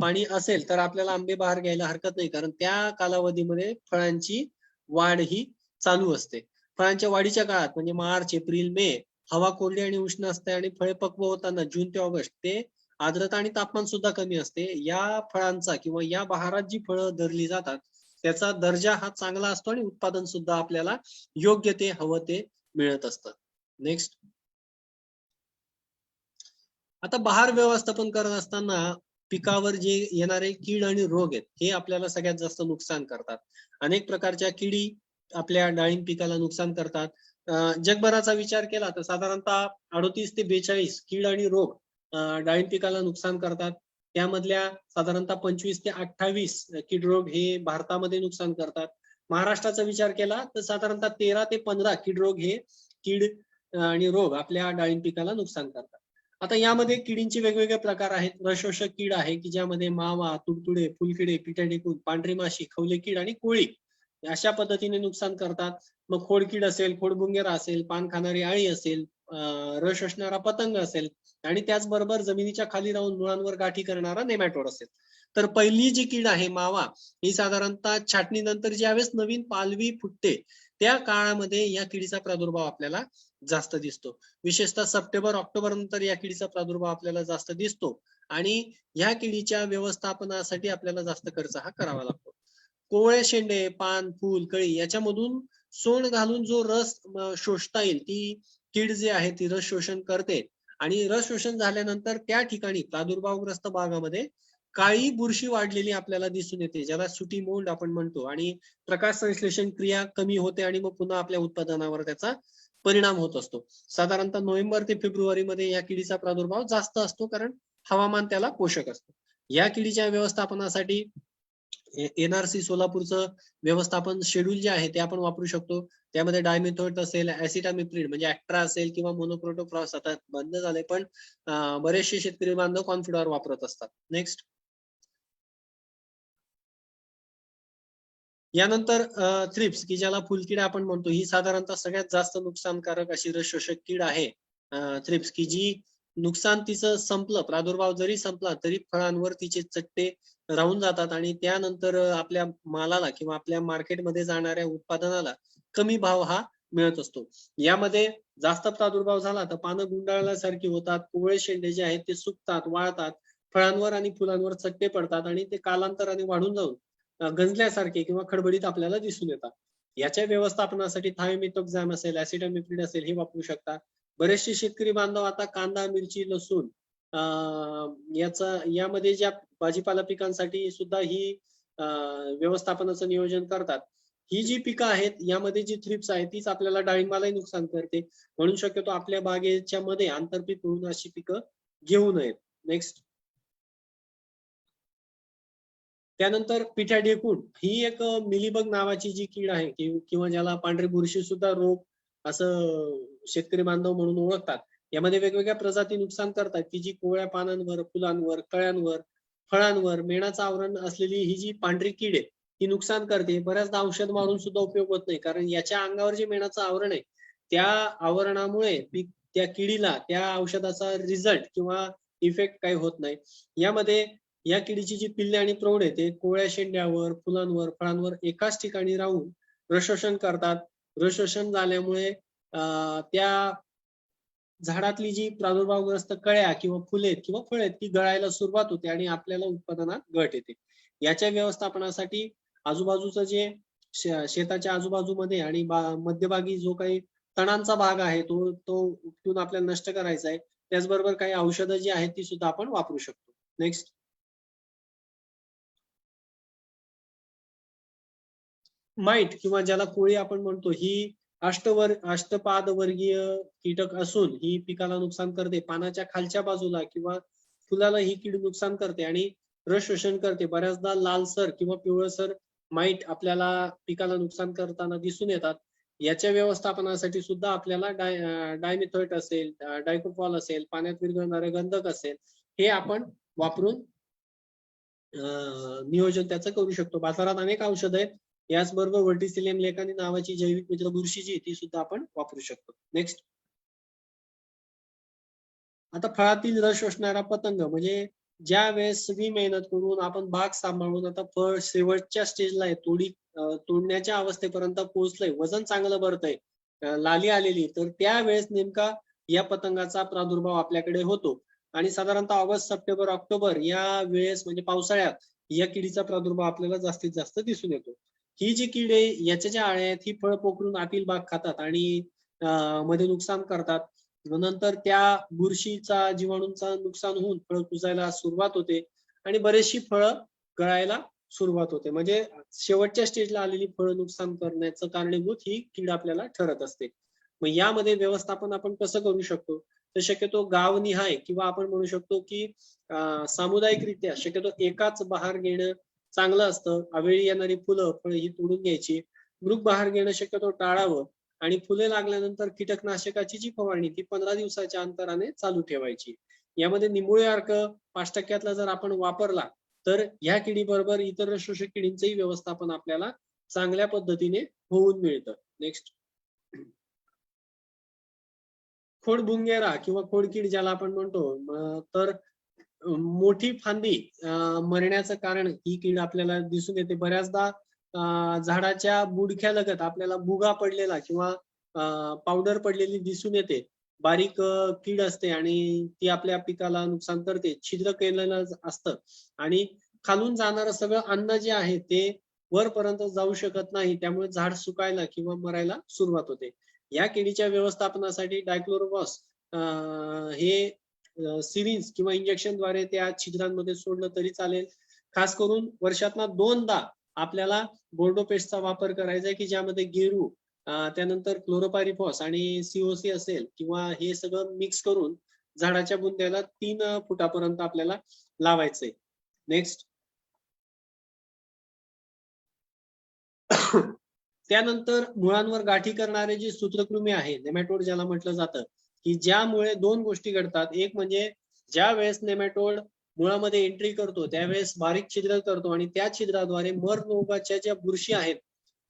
पाणी असेल तर आपल्याला आंबे बहार घ्यायला हरकत नाही, कारण त्या कालावधीमध्ये फळांची वाढ ही चालू असते. फळांच्या वाढीच्या काळात म्हणजे मार्च, एप्रिल, मे हवा कोरडी आणि उष्ण असते आणि फळे पक्व होताना जून ते ऑगस्ट ते आर्द्रता आणि तापमान सुद्धा कमी असते. या फळांचा किंवा या बहारात जी फळं धरली जातात त्याचा दर्जा हा चांगला असतो आणि उत्पादन सुद्धा आपल्याला योग्य ते हवं ते मिळत असतं. नेक्स्ट. आता बहार व्यवस्थापन करत असताना पिकावर जे येणारे कीड आणि रोग आहेत हे आपल्याला सगळ्यात जास्त नुकसान करतात. अनेक प्रकारच्या किडी आपल्या डाळिंब पिकाला नुकसान करतात. जगभराचा विचार केला तर साधारणतः 38 ते 42 कीड आणि रोग डाळिंब पिकाला नुकसान करतात. त्यामधल्या साधारणतः 25 ते 28 कीड रोग हे भारतामध्ये नुकसान करतात. महाराष्ट्राचा विचार केला तर साधारणतः 13 ते 15 कीड रोग हे कीड आणि रोग आपल्या डाळिंब पिकाला नुकसान करतात. आता यामध्ये किडींचे वेगवेगळे प्रकार आहेत. रसशोषक कीड आहे की ज्यामध्ये मावा, तुडतुडे, फुलकिडे, पिठ्या पांढरी माशी, खवले कीड आणि कोळी अशा पद्धतीने नुकसान करतात. मग खोडकीड असेल, खोडबुंगेरा असेल, पान खाणारी अळी असेल, रस शोषणारा पतंग असेल आणि त्याचबरोबर जमिनीच्या खाली राहून मुळांवर गाठी करणारा नेमॅटोड असेल. तर पहिली जी कीड आहे मावा ही साधारणतः छाटणीनंतर ज्यावेळेस नवीन पालवी फुटते त्या काळामध्ये या किडीचा प्रादुर्भाव आपल्याला जास्त दिसतो. विशेषतः सप्टेंबर ऑक्टोबर नंतर या किडीचा प्रादुर्भाव आपल्याला जास्त दिसतो आणि या किडीच्या व्यवस्थापनासाठी आपल्याला जास्त खर्च हा करावा लागतो. कोवळे शेंडे, पान, फूल, कळी याच्यामधून सोंड घालून जो रस शोषता येईल ती कीड जी आहे ती रस शोषण करते आणि रस शोषण झाल्यानंतर त्या ठिकाणी प्रादुर्भावग्रस्त भागामध्ये काळी बुरशी वाढलेली आपल्याला दिसून येते, ज्याला सुटी मोल्ड आपण म्हणतो, आणि प्रकाश संश्लेषण क्रिया कमी होते आणि मग पुन्हा आपल्या उत्पादनावर त्याचा परिणाम होत असतो. साधारणतः नोव्हेंबर ते फेब्रुवारी मध्ये या किडीचा प्रादुर्भाव जास्त असतो, कारण हवामान त्याला पोषक असतं. या किडीच्या व्यवस्थापनासाठी NRC सोलापूरचं व्यवस्थापन शेड्यूल जे आहे ते आपण वापरू शकतो. त्यामध्ये डायमिथोएट असेल, ऍसिटामिप्रिड म्हणजे ऍक्ट्रा असेल किंवा मोनोक्रोटोफ्रॉस आता बंद झाले, पण बरेचसे शेतकरी बांधव कॉन्फिडॉर वापरत असतात. नेक्स्ट, यानंतर थ्रिप्स, की ज्याला फुलकीड आपण म्हणतो, ही साधारणतः सगळ्यात जास्त नुकसानकारक अशी रस शोषक कीड आहे थ्रिप्स, की जी नुकसान तिचं संपलं, प्रादुर्भाव जरी संपला तरी फळांवर तिचे चट्टे राहून जातात आणि त्यानंतर आपल्या मालाला किंवा आपल्या मार्केटमध्ये जाणाऱ्या उत्पादनाला कमी भाव हा मिळत असतो. यामध्ये जास्त प्रादुर्भाव झाला तर पानं गुंडाळल्यासारखी होतात, कोवळे शेंडे जे आहेत ते सुकतात, वाळतात, फळांवर आणि फुलांवर चट्टे पडतात आणि ते कालांतराने वाढून जाऊन गंजल्यासारखे किंवा खडबडीत आपल्याला दिसून येतात. याच्या व्यवस्थापनासाठी थायोमिथोक्झॅम असेल, ऍसिटामिप्रिड असेल, हे वापरू शकता. बरेचसे शेतकरी बांधव आता कांदा, मिरची, लसूण यामध्ये ज्या भाजीपाला पिकांसाठी सुद्धा ही व्यवस्थापनाचं नियोजन करतात. ही जी पिकं आहेत यामध्ये जी थ्रिप्स आहे तीच आपल्याला डाळिंबालाही नुकसान करते, म्हणून शक्यतो आपल्या बागेच्या मध्ये आंतरपीक होऊन अशी पिकं घेऊ नयेत. नेक्स्ट, त्यानंतर पिठ्या ढेकुण ही एक मिलीबग नावाची जी कीड आहे किंवा ज्याला पांढरी बुरशी सुद्धा रोग असं शेतकरी बांधव म्हणून ओळखतात. यामध्ये वेगवेगळ्या प्रजाती नुकसान करतात, की जी कोवळ्या पानांवर, फुलांवर, कळ्यांवर, फळांवर मेणाचं आवरण असलेली ही जी पांढरी कीड आहे ही नुकसान करते. बऱ्याचदा औषध मारून सुद्धा उपयोग होत नाही, कारण याच्या अंगावर जे मेणाचं आवरण आहे त्या आवरणामुळे त्या किडीला त्या औषधाचा रिझल्ट किंवा इफेक्ट काही होत नाही. यामध्ये या किडीची जी पिल्ले आणि प्रौढ आहे ते कोवळ्या शेंड्यावर, फुलांवर, फळांवर एकाच ठिकाणी राहून रसशोषण करतात. रसशोषण झाल्यामुळे त्या झाडातली जी प्रादुर्भावग्रस्त कळ्या किंवा फुले किंवा फळे आहेत ती गळायला सुरुवात होते आणि आपल्याला उत्पादनात घट येते. याच्या व्यवस्थापनासाठी आजूबाजूचं जे शेताच्या आजूबाजूमध्ये आणि मध्यभागी जो काही तणांचा भाग आहे तो उपटून आपल्याला नष्ट करायचा आहे. त्याचबरोबर काही औषधं जी आहेत ती सुद्धा आपण वापरू शकतो. नेक्स्ट, माईट किंवा ज्याला कोळी आपण म्हणतो, ही अष्टपाद वर्गीय कीटक असून ही पिकाला नुकसान करते. पानाच्या खालच्या बाजूला किंवा फुलाला ही कीड नुकसान करते आणि रस शोषण करते. बऱ्याचदा लालसर किंवा पिवळसर माईट आपल्याला पिकाला नुकसान करताना दिसून येतात. याच्या व्यवस्थापनासाठी सुद्धा आपल्याला डायमिथोएट असेल, डायकोफॉल असेल, पाण्यात विरघळणारे गंधक असेल, हे आपण वापरून नियोजन त्याचं करू शकतो. बाजारात अनेक औषधं आहेत. याचबरोबर व्हर्टिसिलियम लेकानी नावाची जैविक मित्र बुरशी जी ती सुद्धा आपण वापरू शकतो. नेक्स्ट, आता फळातील रस शोषणारा पतंग, म्हणजे ज्या वेळेस सगळी मेहनत करून आपण बाग सांभाळून आता फळ शेवटच्या स्टेजला आहे, तोडण्याच्या अवस्थेपर्यंत पोहोचलंय, वजन चांगलं भरतंय, लाली आलेली, तर त्यावेळेस नेमका या पतंगाचा प्रादुर्भाव आपल्याकडे होतो आणि साधारणतः ऑगस्ट, सप्टेंबर, ऑक्टोबर या वेळेस म्हणजे पावसाळ्यात या किडीचा प्रादुर्भाव आपल्याला जास्तीत जास्त दिसून येतो. ही जी कीड आहे याच्या ज्या आळ्या आहेत ही फळ पोखरून आतील भाग खातात आणि मध्ये नुकसान करतात. नंतर त्या बुरशीचा, जीवाणूंचा नुकसान होऊन फळं कुजायला सुरुवात होते आणि बरेचशी फळं गळायला सुरुवात होते. म्हणजे शेवटच्या स्टेजला आलेली फळं नुकसान करण्याचं कारणीभूत ही कीड आपल्याला ठरत असते. मग यामध्ये व्यवस्थापन आपण कसं करू शकतो, तर शक्यतो गावनिहाय किंवा आपण म्हणू शकतो की सामुदायिकरित्या शक्यतो एकाच बहार घेणं चांगलं असतं. अवेळी येणारी फुलं, फळं ही तोडून घ्यायची. ग्रुप बहार घेणं शक्यतो टाळावं आणि फुले लागल्यानंतर कीटकनाशकाची जी फवारणी ती 15 दिवसाच्या अंतराने चालू ठेवायची. यामध्ये निंबोळी अर्क 5% जर आपण वापरला तर ह्या किडीबरोबर इतर शोषक किडींचंही व्यवस्थापन आपल्याला चांगल्या पद्धतीने होऊन मिळतं. नेक्स्ट, खोडभुंगेरा किंवा खोडकीड ज्याला आपण म्हणतो, तर मोठी फांदी मरण्याचं कारण ही कीड आपल्याला दिसून येते. बऱ्याचदा झाडाच्या बुडख्यालगत आपल्याला भुगा पडलेला किंवा पावडर पडलेली दिसून येते. बारीक कीड असते आणि ती आपल्या पिकाला नुकसान करते. छिद्र केलेलं असतं आणि खालून जाणारं सगळं अन्न जे आहे ते वरपर्यंत जाऊ शकत नाही, त्यामुळे झाड सुकायला किंवा मरायला सुरुवात होते. या किडीच्या व्यवस्थापनासाठी डायक्लोरोवॉस हे सिरिंज किंवा इंजेक्शनद्वारे त्या छिद्रांमध्ये सोडलं तरी चालेल. खास करून वर्षातनं 2दा आपल्याला बोर्डो पेस्टचा वापर करायचा आहे, की ज्यामध्ये गेरू त्यानंतर क्लोरोपायरिफॉस आणि COC असेल किंवा हे सगळं मिक्स करून झाडाच्या बुंद्याला 3 फुटापर्यंत आपल्याला लावायचंय. नेक्स्ट. त्यानंतर मुळांवर गाठी करणारे जे सूत्रकृमी आहे, नेमॅटोड ज्याला म्हटलं जातं, की ज्यामुळे 2 गोष्टी घडतात. एक म्हणजे ज्या वेळेस नेमॅटोड मुळामध्ये एंट्री करतो त्यावेळेस बारीक छिद्र करतो आणि त्या छिद्राद्वारे मर रोगाच्या ज्या बुरशी आहेत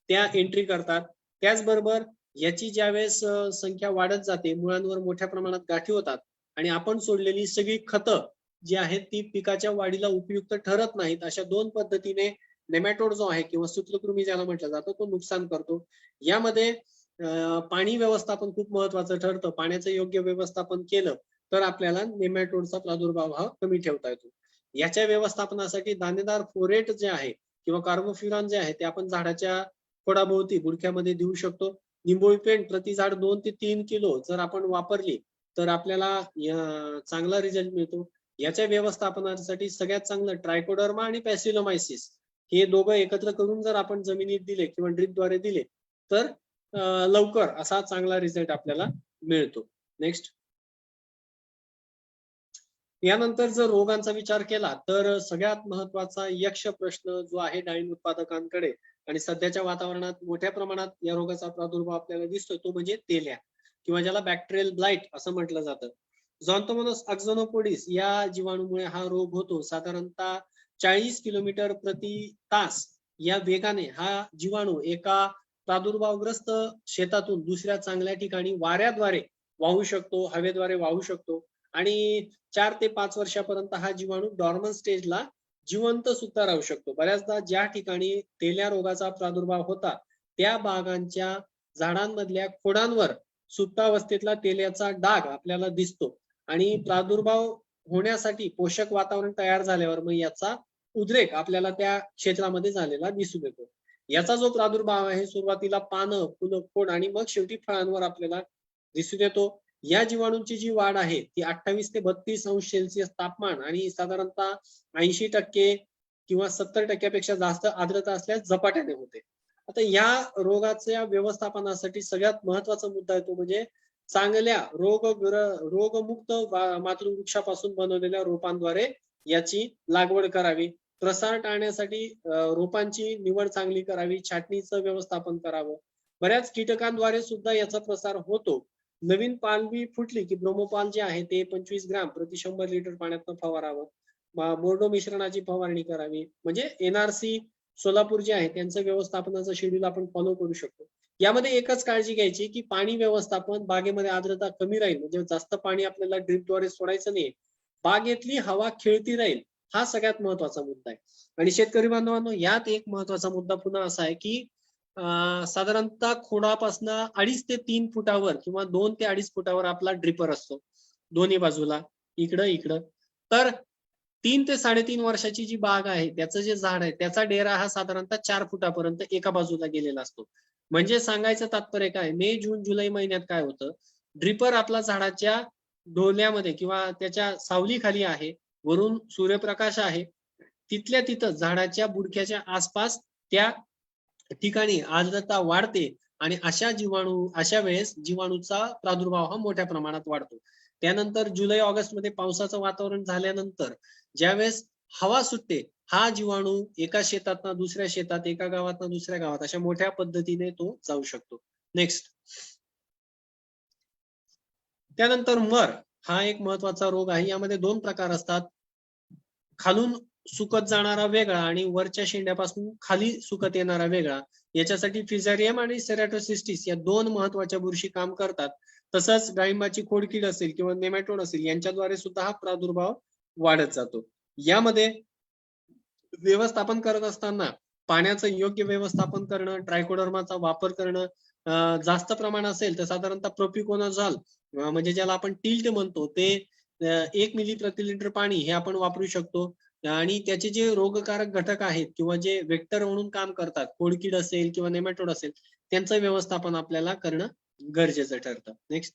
त्या एंट्री करतात. त्याचबरोबर याची ज्यावेळेस संख्या वाढत जाते, मुळांवर मोठ्या प्रमाणात गाठी होतात आणि आपण सोडलेली सगळी खतं जी आहेत ती पिकाच्या वाढीला उपयुक्त ठरत नाहीत. अशा 2 पद्धतीने नेमॅटोड जो आहे किंवा सूत्रकृमी ज्याला म्हटलं जातं तो नुकसान करतो. यामध्ये पाणी व्यवस्थापन खूप महत्वाचं ठरतं. पाण्याचं योग्य व्यवस्थापन केलं तर आपल्याला नेमॅटोडचा प्रादुर्भाव हा कमी ठेवता येतो. याच्या व्यवस्थापनासाठी दाणेदार फोरेट जे आहे किंवा कार्बोफ्युरॉन जे आहे ते आपण झाडाच्या खोडाभोवती बुडक्यामध्ये देऊ शकतो. निंबोळी पेंट प्रति झाड 2 ते 3 किलो जर आपण वापरली तर आपल्याला चांगला रिझल्ट मिळतो. याच्या व्यवस्थापनासाठी सगळ्यात चांगलं ट्रायकोडर्मा आणि पॅसिलोमायसिस हे दोघं एकत्र करून जर आपण जमिनीत दिले किंवा ड्रिपद्वारे दिले तर लवकर असा चांगला रिझल्ट आपल्याला मिळतो. नेक्स्ट. यानंतर जर रोगांचा विचार केला तर सगळ्यात महत्वाचा यक्ष प्रश्न जो आहे डाळिंब उत्पादकांकडे आणि सध्याच्या वातावरणात मोठ्या प्रमाणात या रोगाचा प्रादुर्भाव आपल्याला दिसतोय तो म्हणजे तेल्या किंवा ज्याला बॅक्टेरियल ब्लाइट असं म्हटलं जातं. झॉन्थोमोनास अक्झोनोपोडिस या जीवाणूमुळे हा रोग होतो. साधारणतः 40 किलोमीटर प्रति तास या वेगाने हा जीवाणू एका प्रादुर्भावग्रस्त शेतातून दुसऱ्या चांगल्या ठिकाणी वाऱ्याद्वारे वाहू शकतो, हवेद्वारे वाहू शकतो आणि 4 ते 5 वर्षापर्यंत हा जीवाणू डॉर्मन स्टेजला जिवंत सुद्धा राहू शकतो. बऱ्याचदा ज्या ठिकाणी तेल्या रोगाचा प्रादुर्भाव होता त्या बागांच्या झाडांमधल्या खोडांवर सुप्तावस्थेतला तेल्याचा डाग आपल्याला दिसतो आणि प्रादुर्भाव होण्यासाठी पोषक वातावरण तयार झाल्यावर मग याचा उद्रेक आपल्याला त्या क्षेत्रामध्ये झालेला दिसून येतो. याचा जो प्रादुर्भाव आहे सुरुवातीला पानं, फुलं, खोड आणि मग शेवटी फळांवर आपल्याला दिसून येतो. या जीवाणूंची जी वाढ आहे ती 28 ते 32 अंश सेल्सिअस तापमान आणि साधारणतः 80% किंवा 70% जास्त आर्द्रता असल्यास झपाट्याने होते. आता या रोगाच्या व्यवस्थापनासाठी सगळ्यात महत्वाचा मुद्दा आहे तो म्हणजे चांगल्या रोगमुक्त मातृवृक्षापासून बनवलेल्या रोपांद्वारे याची लागवड करावी. प्रसार टाळण्यासाठी रोपांची निवड चांगली करावी, छाटणीचं व्यवस्थापन करावं. बऱ्याच कीटकांद्वारे सुद्धा याचा प्रसार होतो. नवीन पालवी फुटली की ब्रोमोपाल जे आहे ते 25 ग्राम प्रति 100 लिटर पाण्यात फवारावं. बोर्डो मिश्रणाची फवारणी करावी. म्हणजे NRC सोलापूर जे आहे त्यांचं व्यवस्थापनाचं शेड्यूल आपण फॉलो करू शकतो. यामध्ये एकच काळजी घ्यायची की पाणी व्यवस्थापन, बागेमध्ये आर्द्रता कमी राहील म्हणजे जास्त पाणी आपल्याला ड्रिपद्वारे सोडायचं नाही. बागेतली हवा खेळती राहील हा सगळ्यात महत्वाचा मुद्दा आहे. आणि शेतकरी बांधवांनो यात एक महत्वाचा मुद्दा पुन्हा असा आहे की साधारणतः खोडापासून 2.5 ते 3 फुटावर किंवा 2 ते 2.5 फुटावर आपला ड्रिपर असतो दोन्ही बाजूला इकडं. तर 3 ते 3.5 वर्षाची जी बाग आहे त्याचं जे झाड आहे त्याचा डेरा हा साधारणतः 4 फुटापर्यंत एका बाजूला गेलेला असतो. म्हणजे सांगायचं तात्पर्य काय, मे, जून, जुलै महिन्यात काय होतं, ड्रिपर आपला झाडाच्या डोल्यामध्ये किंवा त्याच्या सावलीखाली आहे, वरून सूर्यप्रकाश आहे, तिथल्या तिथं झाडाच्या बुडक्याच्या आसपास त्या ठिकाणी आर्द्रता वाढते आणि अशा वेळेस जीवाणूचा प्रादुर्भाव हा मोठ्या प्रमाणात वाढतो. त्यानंतर जुलै ऑगस्ट मध्ये पावसाचं वातावरण झाल्यानंतर ज्यावेळेस हवा सुटते हा जीवाणू एका शेतातनं दुसऱ्या शेतात, एका गावातनं दुसऱ्या गावात अशा मोठ्या पद्धतीने तो जाऊ शकतो. नेक्स्ट. त्यानंतर मर हा एक महत्वाचा रोग आहे. यामध्ये 2 प्रकार असतात. खालून सुकत जाणारा वेगळा आणि वरच्या शेंड्यापासून खाली सुकत येणारा वेगळा. याच्यासाठी फिझारियम आणि सेरॅटोसिस्टिस या 2 महत्वाच्या बुरशी काम करतात. तसंच डाळिंबाची खोडकीड असेल किंवा नेमॅटोड असेल यांच्याद्वारे सुद्धा हा प्रादुर्भाव वाढत जातो. यामध्ये व्यवस्थापन करत असताना पाण्याचं योग्य व्यवस्थापन करणं, ट्रायकोडर्माचा वापर करणं, जास्त प्रमाण असेल तर साधारणतः प्रोपिकोनाझॉल म्हणजे ज्याला आपण टिल्ट म्हणतो ते 1 मिली प्रति लिटर पाणी हे आपण वापरू शकतो. आणि त्याचे जे रोगकारक घटक आहेत किंवा जे वेक्टर म्हणून काम करतात, खोडकीड असेल किंवा नेमॅटोड असेल त्यांचं व्यवस्थापन आपल्याला करणं गरजेचं ठरतं. नेक्स्ट.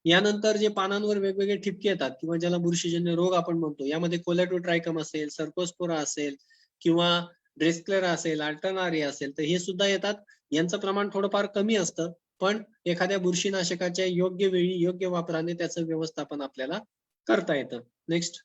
यानंतर जे पानांवर वेगवेगळे ठिपके येतात किंवा ज्याला बुरशीजन्य रोग आपण म्हणतो, यामध्ये कोलेटोट्रायकम असेल, सर्कोस्पोरा असेल किंवा ड्रेस्क्लेरा असेल, अल्टरनारिया असेल, तर हे सुद्धा येतात. यांचं प्रमाण थोडंफार कमी असतं, पण एखाद्या बुरशीनाशकाच्या योग्य वेळी योग्य वापराने त्याचं व्यवस्थापन आपल्याला करता येतं. नेक्स्ट.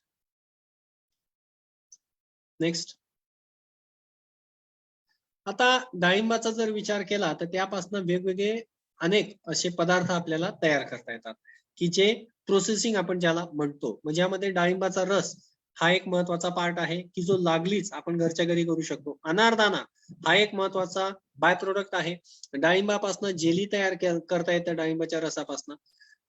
आता डाळिंबाचा जर विचार केला तर त्यापासून वेगवेगळे अनेक असे पदार्थ आपल्याला तयार करता येतात की जे प्रोसेसिंग आपण ज्याला म्हणतो. म्हणजे यामध्ये डाळिंबाचा रस हा एक महत्वाचा पार्ट आहे की जो लागलीच आपण घरच्या घरी करू शकतो. अनारदाना हा एक महत्वाचा बाय प्रोडक्ट आहे. डाळिंबापासून जेली तयार करता येतं डाळिंबाच्या रसापासून.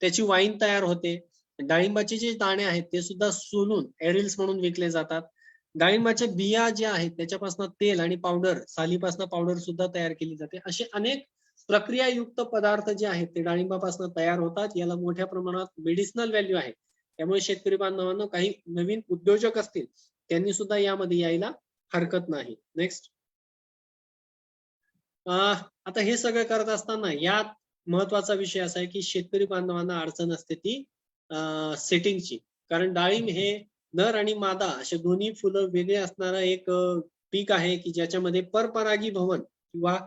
त्याची वाईन तयार होते. डाळिंबाचे जे दाणे आहेत ते सुद्धा सोलून एरिल्स म्हणून विकले जातात. डाळिंबाच्या बिया ज्या आहेत त्याच्यापासून तेल आणि पावडर, सालीपासून पावडर सुद्धा तयार केली जाते. असे अनेक प्रक्रियायुक्त पदार्थ जे आहेत ते डाळिंबापासून तयार होतात. याला मोठ्या प्रमाणात मेडिसिनल व्हॅल्यू आहे. त्यामुळे शेतकरी बांधवांना काही नवीन उद्योजक असतील त्यांनी सुद्धा यामध्ये यायला हरकत नाही. नेक्स्ट. आता हे सगळं करत असताना यात महत्वाचा विषय असा आहे की शेतकरी बांधवांना अडचण असते ती सेटिंगची. कारण डाळिंब हे नर आणि मादा असे दोन्ही फुलं वेगळे असणारं एक पीक आहे की ज्याच्यामध्ये परपरागी भवन किंवा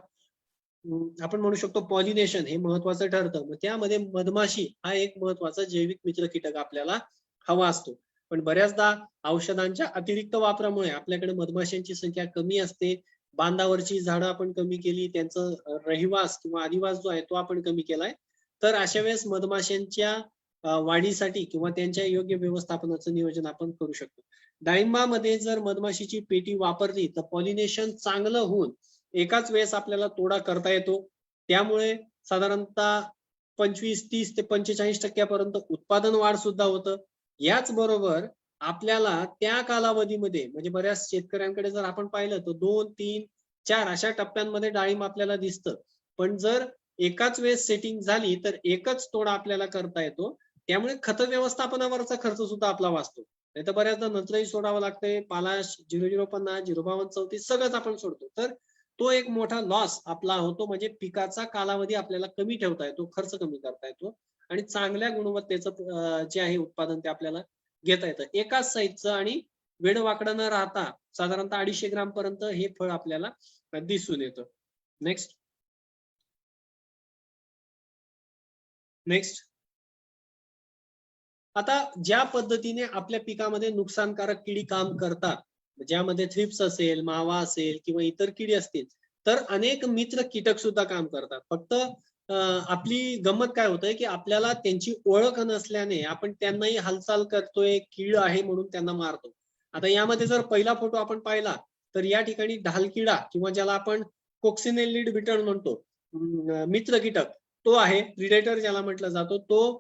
आपण म्हणू शकतो पॉलिनेशन हे महत्वाचं ठरतं. मग त्यामध्ये मधमाशी हा एक महत्वाचा जैविक मित्र कीटक आपल्याला हवा असतो. पण बऱ्याचदा औषधांच्या अतिरिक्त वापरामुळे आपल्याकडे मधमाशांची संख्या कमी असते. बांधावरची झाडं आपण कमी केली, त्यांचं रहिवास किंवा अधिवास जो आहे तो आपण कमी केलाय. तर अशा वेळेस मधमाशांच्या वाढीसाठी किंवा त्यांच्या योग्य व्यवस्थापनाचं नियोजन आपण करू शकतो. डाळिंबामध्ये जर मधमाशीची पेटी वापरली तर पॉलिनेशन चांगलं होऊन एकाच वेळेस आपल्याला तोडा करता येतो. त्यामुळे साधारणतः 25-30 ते 45% उत्पादन वाढ सुद्धा होतं. याचबरोबर आपल्याला त्या कालावधीमध्ये म्हणजे बऱ्याच शेतकऱ्यांकडे जर आपण पाहिलं तर 2, 3, 4 अशा टप्प्यांमध्ये डाळिंब आपल्याला दिसतं. पण जर एकाच वेळेस सेटिंग झाली तर एकच तोडा आपल्याला करता येतो. त्यामुळे खत व्यवस्थापनावरचा खर्च सुद्धा आपला वाचतो. नाही तर बऱ्याचदा नत्रही सोडावं लागतंय. पालाश 0050, 05234 सगळंच आपण सोडतो. तर तो एक मोठा लॉस आपला होतो. म्हणजे पिकाचा कालावधी आपल्याला कमी ठेवता येतो, खर्च कमी करता येतो आणि चांगल्या गुणवत्तेचं जे आहे उत्पादन ते आपल्याला घेता येतं. एकाच साईजचं आणि वेडवाकडं न राहता साधारणतः 250 ग्राम पर्यंत हे फळ आपल्याला दिसून येतं. नेक्स्ट. आता ज्या पद्धतीने आपल्या पिकामध्ये नुकसानकारक किडी काम करतात, ज्यामध्ये थ्रिप्स असेल, मावा असेल किंवा इतर किडी असतील, तर अनेक मित्र कीटक सुद्धा काम करतात. फक्त आपली गंमत काय होतंय की आपल्याला त्यांची ओळख नसल्याने आपण त्यांनाही हालचाल करतोय, कीड आहे म्हणून त्यांना मारतो. आता यामध्ये जर पहिला फोटो आपण पाहिला तर या ठिकाणी ढालकिडा किंवा ज्याला आपण कोक्सिनेलिड बिटल म्हणतो, मित्र कीटक, तो आहे. प्रिडेटर ज्याला म्हटलं जातो तो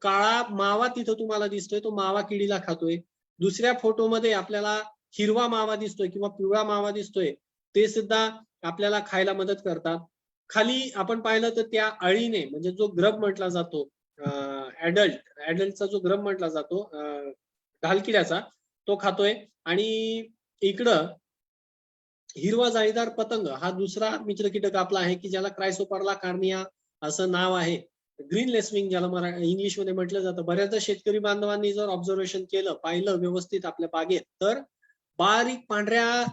काळा मावा तिथं तुम्हाला दिसतोय, तो मावा किडीला खातोय. दुसऱ्या फोटोमध्ये आपल्याला हिरवा मावा दिसतोय किंवा पिवळा मावा दिसतोय, ते सुद्धा आपल्याला खायला मदत करतात. खाली आपण पाहिलं तर त्या अळीने म्हणजे जो ग्रब म्हटला जातो, ऍडल्टचा जो ग्रब म्हटला जातो ढालकिड्याचा, तो खातोय. आणि इकडं हिरवा जाळीदार पतंग हा दुसरा मित्र कीटक आपला आहे की ज्याला क्रायसोपरला कार्निया असं नाव आहे. ग्रीन लेसविंग ज्याला इंग्लिश मध्ये म्हटलं जातं. बऱ्याचदा शेतकरी बांधवांनी जर ऑब्झर्वेशन केलं, पाहिलं व्यवस्थित आपल्या बागेत, तर बारीक पांढऱ्या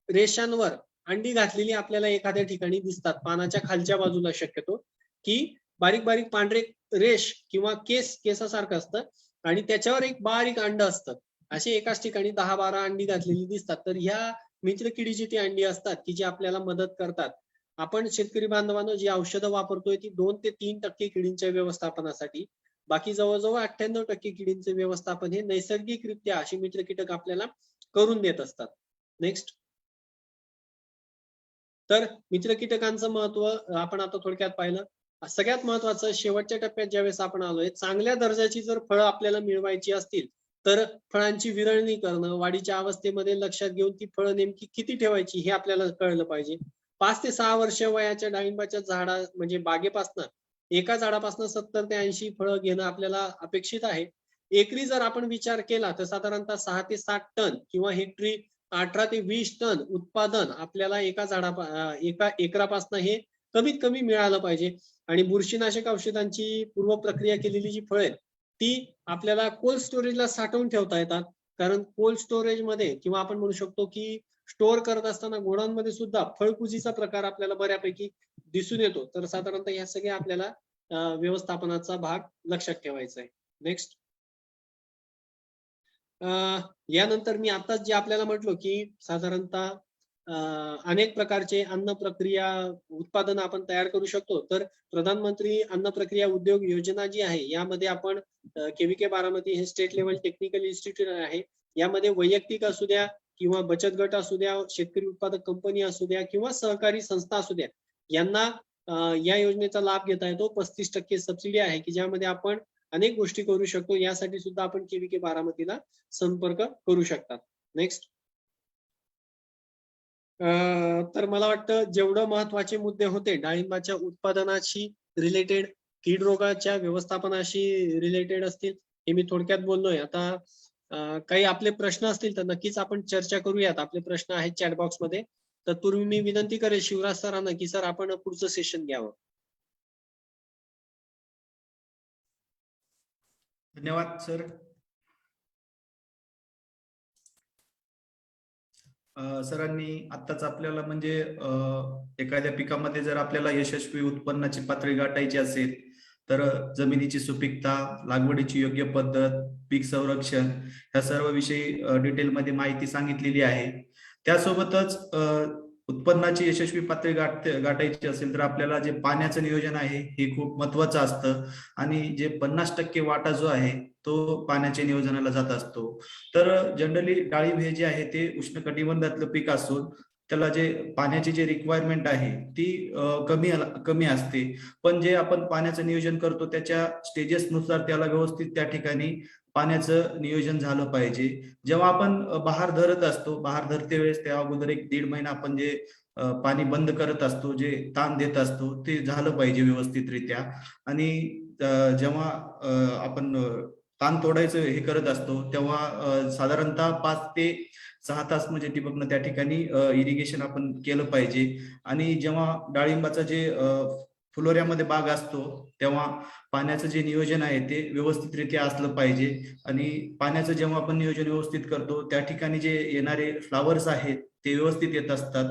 रेषांवर अंडी घातलेली आपल्याला एखाद्या ठिकाणी दिसतात. पानाच्या खालच्या बाजूला शक्यतो की बारीक बारीक पांढरे रेष किंवा केसासारखं असतं आणि त्याच्यावर एक बारीक अंड असतं. असे एकाच ठिकाणी 10-12 अंडी घातलेली दिसतात. तर ह्या मित्र किडीची ती अंडी असतात की जी आपल्याला मदत करतात. आपण शेतकरी बांधवांनो जी औषधं वापरतोय ती 2 ते 3% किडींच्या व्यवस्थापनासाठी, बाकी जवळजवळ 98% किडींचे व्यवस्थापन हे नैसर्गिकरित्या अशी मित्र कीटक आपल्याला करून देत असतात. नेक्स्ट. तर मित्र कीटकांचं महत्व आपण आता थोडक्यात पाहिलं. सगळ्यात महत्वाचं शेवटच्या टप्प्यात ज्यावेळेस आपण आलोय, चांगल्या दर्जाची जर फळं आपल्याला मिळवायची असतील तर फळांची विरळणी करणं, वाढीच्या अवस्थेमध्ये लक्षात घेऊन ती फळं नेमकी किती ठेवायची हे आपल्याला कळलं पाहिजे. 5 ते 6 वर्ष वयाच्या डाळिंबाच्या झाडा म्हणजे बागेपासनं एका झाडापासून 70 ते 80 फळं घेणं आपल्याला अपेक्षित आहे. एकरी जर आपण विचार केला तर साधारणतः 6 ते 7 टन किंवा हेक्टरी 18 ते 20 टन उत्पादन आपल्याला एका एकरापासून हे कमीत कमी मिळालं पाहिजे. आणि बुरशीनाशक औषधांची पूर्व प्रक्रिया केलेली जी फळं आहेत ती आपल्याला कोल्ड स्टोरेजला साठवून ठेवता येतात. कारण कोल्ड स्टोरेजमध्ये किंवा आपण म्हणू शकतो की स्टोअर करत असताना गोडाऊनमध्ये सुद्धा फळकुजीचा प्रकार आपल्याला बऱ्यापैकी दिसून येतो. तर साधारणतः ह्या सगळ्या आपल्याला व्यवस्थापनाचा भाग लक्षात ठेवायचा आहे. नेक्स्ट. यानंतर मी आताच जे आपल्याला म्हटलो की साधारणतः अनेक प्रकारचे अन्न प्रक्रिया उत्पादन आपण तयार करू शकतो. तर प्रधानमंत्री अन्न प्रक्रिया उद्योग योजना जी आहे यामध्ये आपण केव्हीके बारामती हे स्टेट लेवल टेक्निकल इन्स्टिट्यूट आहे. यामध्ये वैयक्तिक असू द्या किंवा बचत गट असू द्या, शेतकरी उत्पादक कंपनी असू द्या किंवा सहकारी संस्था असू द्या, यांना या योजनेचा लाभ घेता येतो. 35% सबसिडी आहे की ज्यामध्ये आपण अनेक गोष्टी करू शकतो. यासाठी सुद्धा आपण केव्हीके बारामतीला संपर्क करू शकतात. नेक्स्ट. तर मला वाटतं जेवढं महत्वाचे मुद्दे होते डाळिंबाच्या उत्पादनाशी रिलेटेड, कीड रोगाच्या व्यवस्थापनाशी रिलेटेड असतील, हे मी थोडक्यात बोललोय. आता काही आपले प्रश्न असतील तर नक्कीच आपण चर्चा करूयात. आपले प्रश्न आहेत चॅट बॉक्स मध्ये. तत्पूर्वी मी विनंती करेन शिवराज सरांना की सर आपण पुढचं सेशन घ्यावं. धन्यवाद सर. सरांनी आत्ताच आपल्याला म्हणजे एखाद्या पिकामध्ये जर आपल्याला यशस्वी उत्पन्नाची पातळी गाठायची असेल तर जमिनीची सुपीकता, लागवडीची योग्य पद्धत, पीक संरक्षण या सर्व विषयी डिटेलमध्ये माहिती सांगितलेली आहे. त्यासोबतच उत्पन्नाची यशस्वी पातळी गाठायची असेल तर आपल्याला जे पाण्याचं नियोजन आहे हे खूप महत्वाचं असतं आणि जे 50% वाटा जो आहे तो पाण्याच्या नियोजनाला जात असतो. तर जनरली डाळिंब हे जे आहे ते उष्णकटिबंधातलं पीक असून त्याला जे पाण्याची जे रिक्वायरमेंट आहे ती कमी असते. पण जे आपण पाण्याचं नियोजन करतो त्याच्या स्टेजेसनुसार त्याला व्यवस्थित त्या ठिकाणी पाण्याचं नियोजन झालं पाहिजे. जेव्हा आपण बहार धरत असतो, बहार धरते वेळेस त्या अगोदर 1-1.5 महिना आपण जे पाणी बंद करत असतो, जे ताण देत असतो ते झालं पाहिजे व्यवस्थितरित्या. आणि जेव्हा आपण ताण तोडायचं हे करत असतो तेव्हा साधारणतः 5 ते 6 तास म्हणजे ठिबकनं त्या ठिकाणी इरिगेशन आपण केलं पाहिजे. आणि जेव्हा डाळिंबाचा जे फुलोऱ्यामध्ये बाग असतो तेव्हा पाण्याचं जे नियोजन आहे ते व्यवस्थितरित्या असलं पाहिजे. आणि पाण्याचं जेव्हा आपण नियोजन व्यवस्थित करतो त्या ठिकाणी जे येणारे फ्लावर्स आहेत ते व्यवस्थित येत असतात,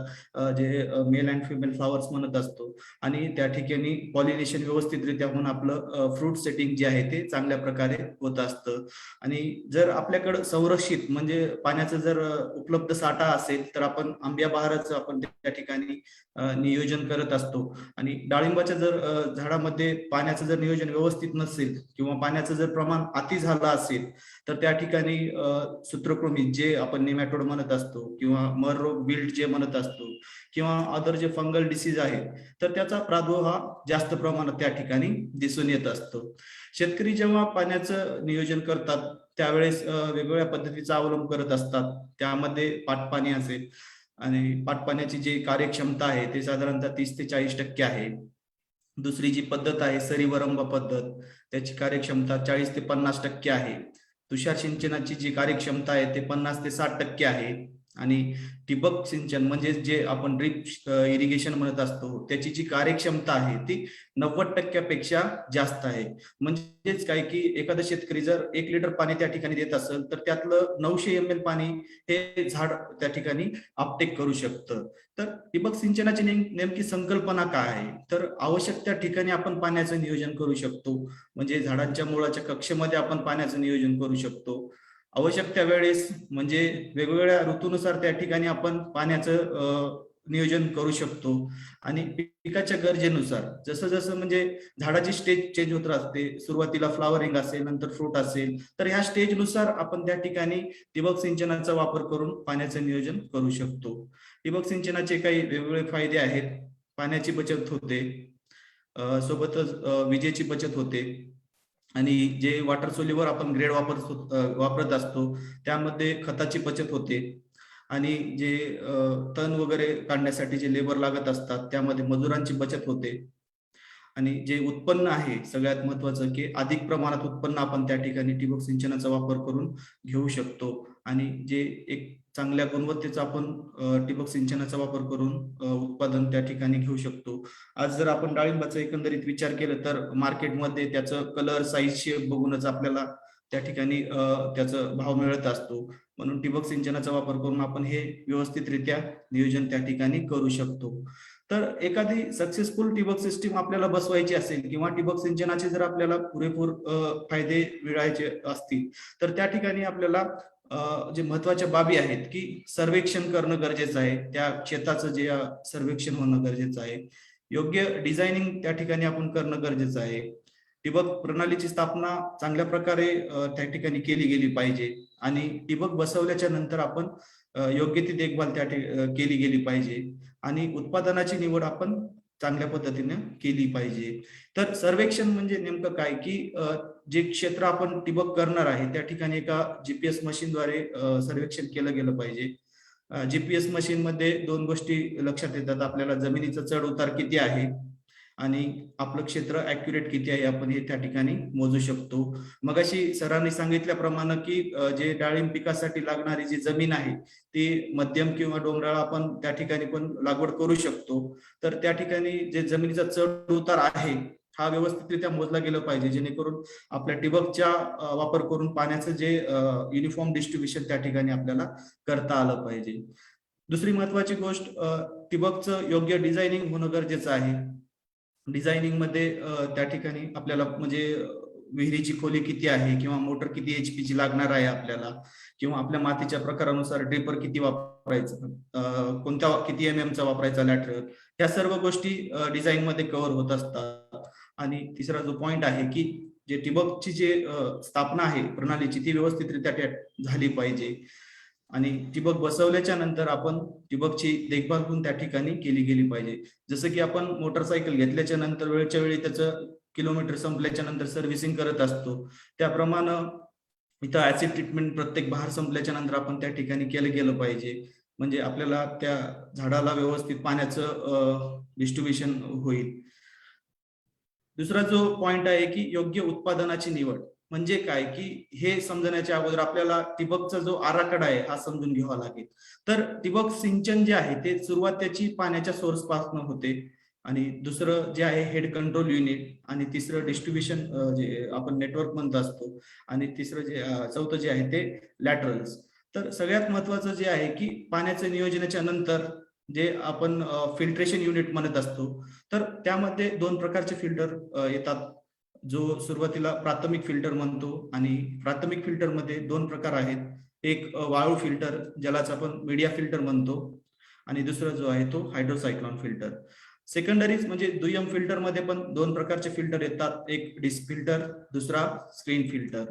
जे मेल अँड फिमेल फ्लावर्स म्हणत असतो. आणि त्या ठिकाणी पॉलिनेशन व्यवस्थितरित्या होऊन आपलं फ्रूट सेटिंग जे आहे ते चांगल्या प्रकारे होत असतं. आणि जर आपल्याकडं संरक्षित म्हणजे पाण्याचं जर उपलब्ध साठा असेल तर आपण आंब्या बहाराचं आपण त्या ठिकाणी नियोजन करत असतो. आणि डाळिंबाच्या जर झाडामध्ये पाण्याचं जर नियोजन व्यवस्थित नसेल किंवा पाण्याचं जर प्रमाण अति झालं असेल तर त्या ठिकाणी सूत्रकृमी जे आपण नेमॅटोड म्हणत असतो किंवा मर रोग, बिल्ड जे म्हणत असतो किंवा अदर जे फंगल डिसीज आहे तर त्याचा प्रादुर्भाव हा जास्त प्रमाणात त्या ठिकाणी दिसून येत असतो. शेतकरी जेव्हा पाण्याचं नियोजन करतात त्यावेळेस वेगवेगळ्या पद्धतीचा अवलंब करत असतात. त्यामध्ये पाटपाणी असेल आणि पाटपाण्याची जी कार्यक्षमता आहे ते साधारणतः 30 ते 40% आहे. दुसरी जी पद्धत आहे सरीवरंब पद्धत, त्याची कार्यक्षमता 40 ते 50% आहे. तुषार सिंचनाची जी कार्यक्षमता आहे ते 50 ते 60% आहे. आणि ठिबक सिंचन म्हणजे जे आपण ड्रिप इरिगेशन म्हणत असतो त्याची जी कार्यक्षमता आहे ती 90% जास्त आहे. म्हणजेच काय की एखादा शेतकरी जर 1 लिटर पाणी त्या ठिकाणी देत असेल तर त्यातलं 900 ml पाणी हे झाड त्या ठिकाणी अपटेक करू शकतं. तर ठिबक सिंचनाची नेमकी संकल्पना काय आहे तर आवश्यक त्या ठिकाणी आपण पाण्याचं नियोजन करू शकतो. म्हणजे झाडांच्या मुळाच्या कक्षेमध्ये आपण पाण्याचं नियोजन करू शकतो. आवश्यक त्या वेळेस म्हणजे वेगवेगळ्या ऋतूनुसार त्या ठिकाणी आपण पाण्याचं नियोजन करू शकतो. आणि पिकाच्या गरजेनुसार जसं जसं म्हणजे झाडाची स्टेज चेंज होत राहते, सुरुवातीला फ्लावरिंग असेल, नंतर फ्रूट असेल, तर ह्या स्टेजनुसार आपण त्या ठिकाणी ठिबक सिंचनाचा वापर करून पाण्याचं नियोजन करू शकतो. ठिबक सिंचनाचे काही वेगवेगळे फायदे आहेत. पाण्याची बचत होते, सोबतच विजेची बचत होते. आणि जे वॉटर सोल्युबल आपण ग्रेड वापरत असतो त्यामध्ये खताची बचत होते. आणि जे तण वगैरे काढण्यासाठी जे लेबर लागत असतात त्यामध्ये मजुरांची बचत होते. आणि जे उत्पन्न आहे सगळ्यात महत्वाचं की अधिक प्रमाणात उत्पन्न आपण त्या ठिकाणी ठिबक सिंचनाचा वापर करून घेऊ शकतो. आणि जे एक चांगल्या गुणवत्तेचा आपण ठिबक सिंचनाचा वापर करून उत्पादन त्या ठिकाणी घेऊ शकतो. आज जर आपण डाळिंबाचा एकंदरीत विचार केला तर मार्केटमध्ये त्याचं कलर, साईज, शेप बघूनच आपल्याला त्या ठिकाणी त्याचा भाव मिळत असतो. म्हणून ठिबक सिंचनाचा वापर करून आपण हे व्यवस्थितरित्या नियोजन त्या ठिकाणी करू शकतो. तर एखादी सक्सेसफुल ठिबक सिस्टीम आपल्याला बसवायची असेल किंवा ठिबक सिंचनाचे जर आपल्याला पुरेपूर फायदे मिळायचे असतील तर त्या ठिकाणी आपल्याला जे महत्वाच्या बाबी आहेत की सर्वेक्षण करणं गरजेचं आहे. त्या शेताचं जे सर्वेक्षण होणं गरजेचं आहे. योग्य डिझायनिंग त्या ठिकाणी आपण करणं गरजेचं आहे. ठिबक प्रणालीची स्थापना चांगल्या प्रकारे त्या ठिकाणी केली गेली पाहिजे आणि ठिबक बसवल्याच्या नंतर आपण योग्य ती देखभाल केली गेली पाहिजे आणि उत्पादनाची निवड आपण चांगल्या पद्धतीने केली पाहिजे. तर सर्वेक्षण म्हणजे नेमकं काय की जे क्षेत्र आपण ठिबक करणार आहे त्या ठिकाणी एका जीपीएस मशीनद्वारे सर्वेक्षण केलं गेलं पाहिजे. जीपीएस मशीन मध्ये 2 गोष्टी लक्षात येतात आपल्याला, जमिनीचा चढ उतार किती आहे आणि आपलं क्षेत्र ऍक्युरेट किती आहे आपण हे त्या ठिकाणी मोजू शकतो. मगाशी सरांनी सांगितल्याप्रमाणे की जे डाळिंब पिकासाठी लागणारी जी जमीन आहे ती मध्यम किंवा डोंगराळ आपण त्या ठिकाणी पण लागवड करू शकतो. तर त्या ठिकाणी जे जमिनीचा चढ उतार आहे हा व्यवस्थितरित्या मोजला गेला पाहिजे, जेणेकरून आपल्या ठिबकच्या वापर करून पाण्याचं जे युनिफॉर्म डिस्ट्रीब्युशन त्या ठिकाणी आपल्याला करता आलं पाहिजे. दुसरी महत्वाची गोष्ट, ठिबकचं योग्य डिझायनिंग होणं गरजेचं आहे. डिझायनिंग मध्ये त्या ठिकाणी आपल्याला म्हणजे विहिरीची खोली किती आहे किंवा मोटर किती HP ची लागणार आहे आपल्याला, किंवा आपल्या मातीच्या प्रकारानुसार ड्रिपर किती वापरायचं, कोणत्या किती MM चा वापरायचा लॅटरल, या सर्व गोष्टी डिझाईन मध्ये कव्हर होत असतात. आणि तिसरा जो पॉइंट आहे की जे ठिबकची जे स्थापना आहे प्रणालीची ती व्यवस्थितरित्या झाली पाहिजे आणि ठिबक बसवल्याच्या नंतर आपण ठिबकची देखभाल पण त्या ठिकाणी केली गेली पाहिजे. जसं की आपण मोटरसायकल घेतल्याच्या नंतर वेळच्या वेळी त्याचं किलोमीटर संपल्याच्या नंतर सर्व्हिसिंग करत असतो, त्याप्रमाणे इथं ऍसिड ट्रीटमेंट प्रत्येक बहार संपल्याच्या नंतर आपण त्या ठिकाणी केलं गेलं पाहिजे, म्हणजे आपल्याला त्या झाडाला व्यवस्थित पाण्याचं डिस्ट्रीब्युशन होईल. दुसरा जो पॉइंट आहे की योग्य उत्पादनाची निवड म्हणजे काय की हे समजण्याच्या अगोदर आपल्याला ठिबकचा जो आराखडा आहे हा समजून घ्यावा लागेल. तर ठिबक सिंचन जे आहे ते सुरुवात त्याची पाण्याच्या सोर्स पासून होते आणि दुसरं जे आहे हेड कंट्रोल युनिट आणि तिसरं डिस्ट्रीब्युशन जे आपण नेटवर्क म्हणत असतो आणि तिसरं जे चौथं जे आहे ते लॅटरल्स. तर सगळ्यात महत्वाचं जे आहे की पाण्याचं नियोजनाच्या नंतर जे आपण फिल्ट्रेशन युनिट म्हणत असतो, तर त्यामध्ये 2 प्रकारचे फिल्टर येतात. जो सुरुवातीला प्राथमिक फिल्टर म्हणतो आणि प्राथमिक फिल्टर मध्ये 2 प्रकार आहेत. एक वाळू फिल्टर ज्यालाच आपण मीडिया फिल्टर म्हणतो आणि दुसरा जो आहे तो हायड्रोसायक्लॉन फिल्टर. सेकंडरीज म्हणजे दुय्यम फिल्टर मध्ये पण 2 प्रकारचे फिल्टर येतात, एक डिस्क फिल्टर, दुसरा स्क्रीन फिल्टर.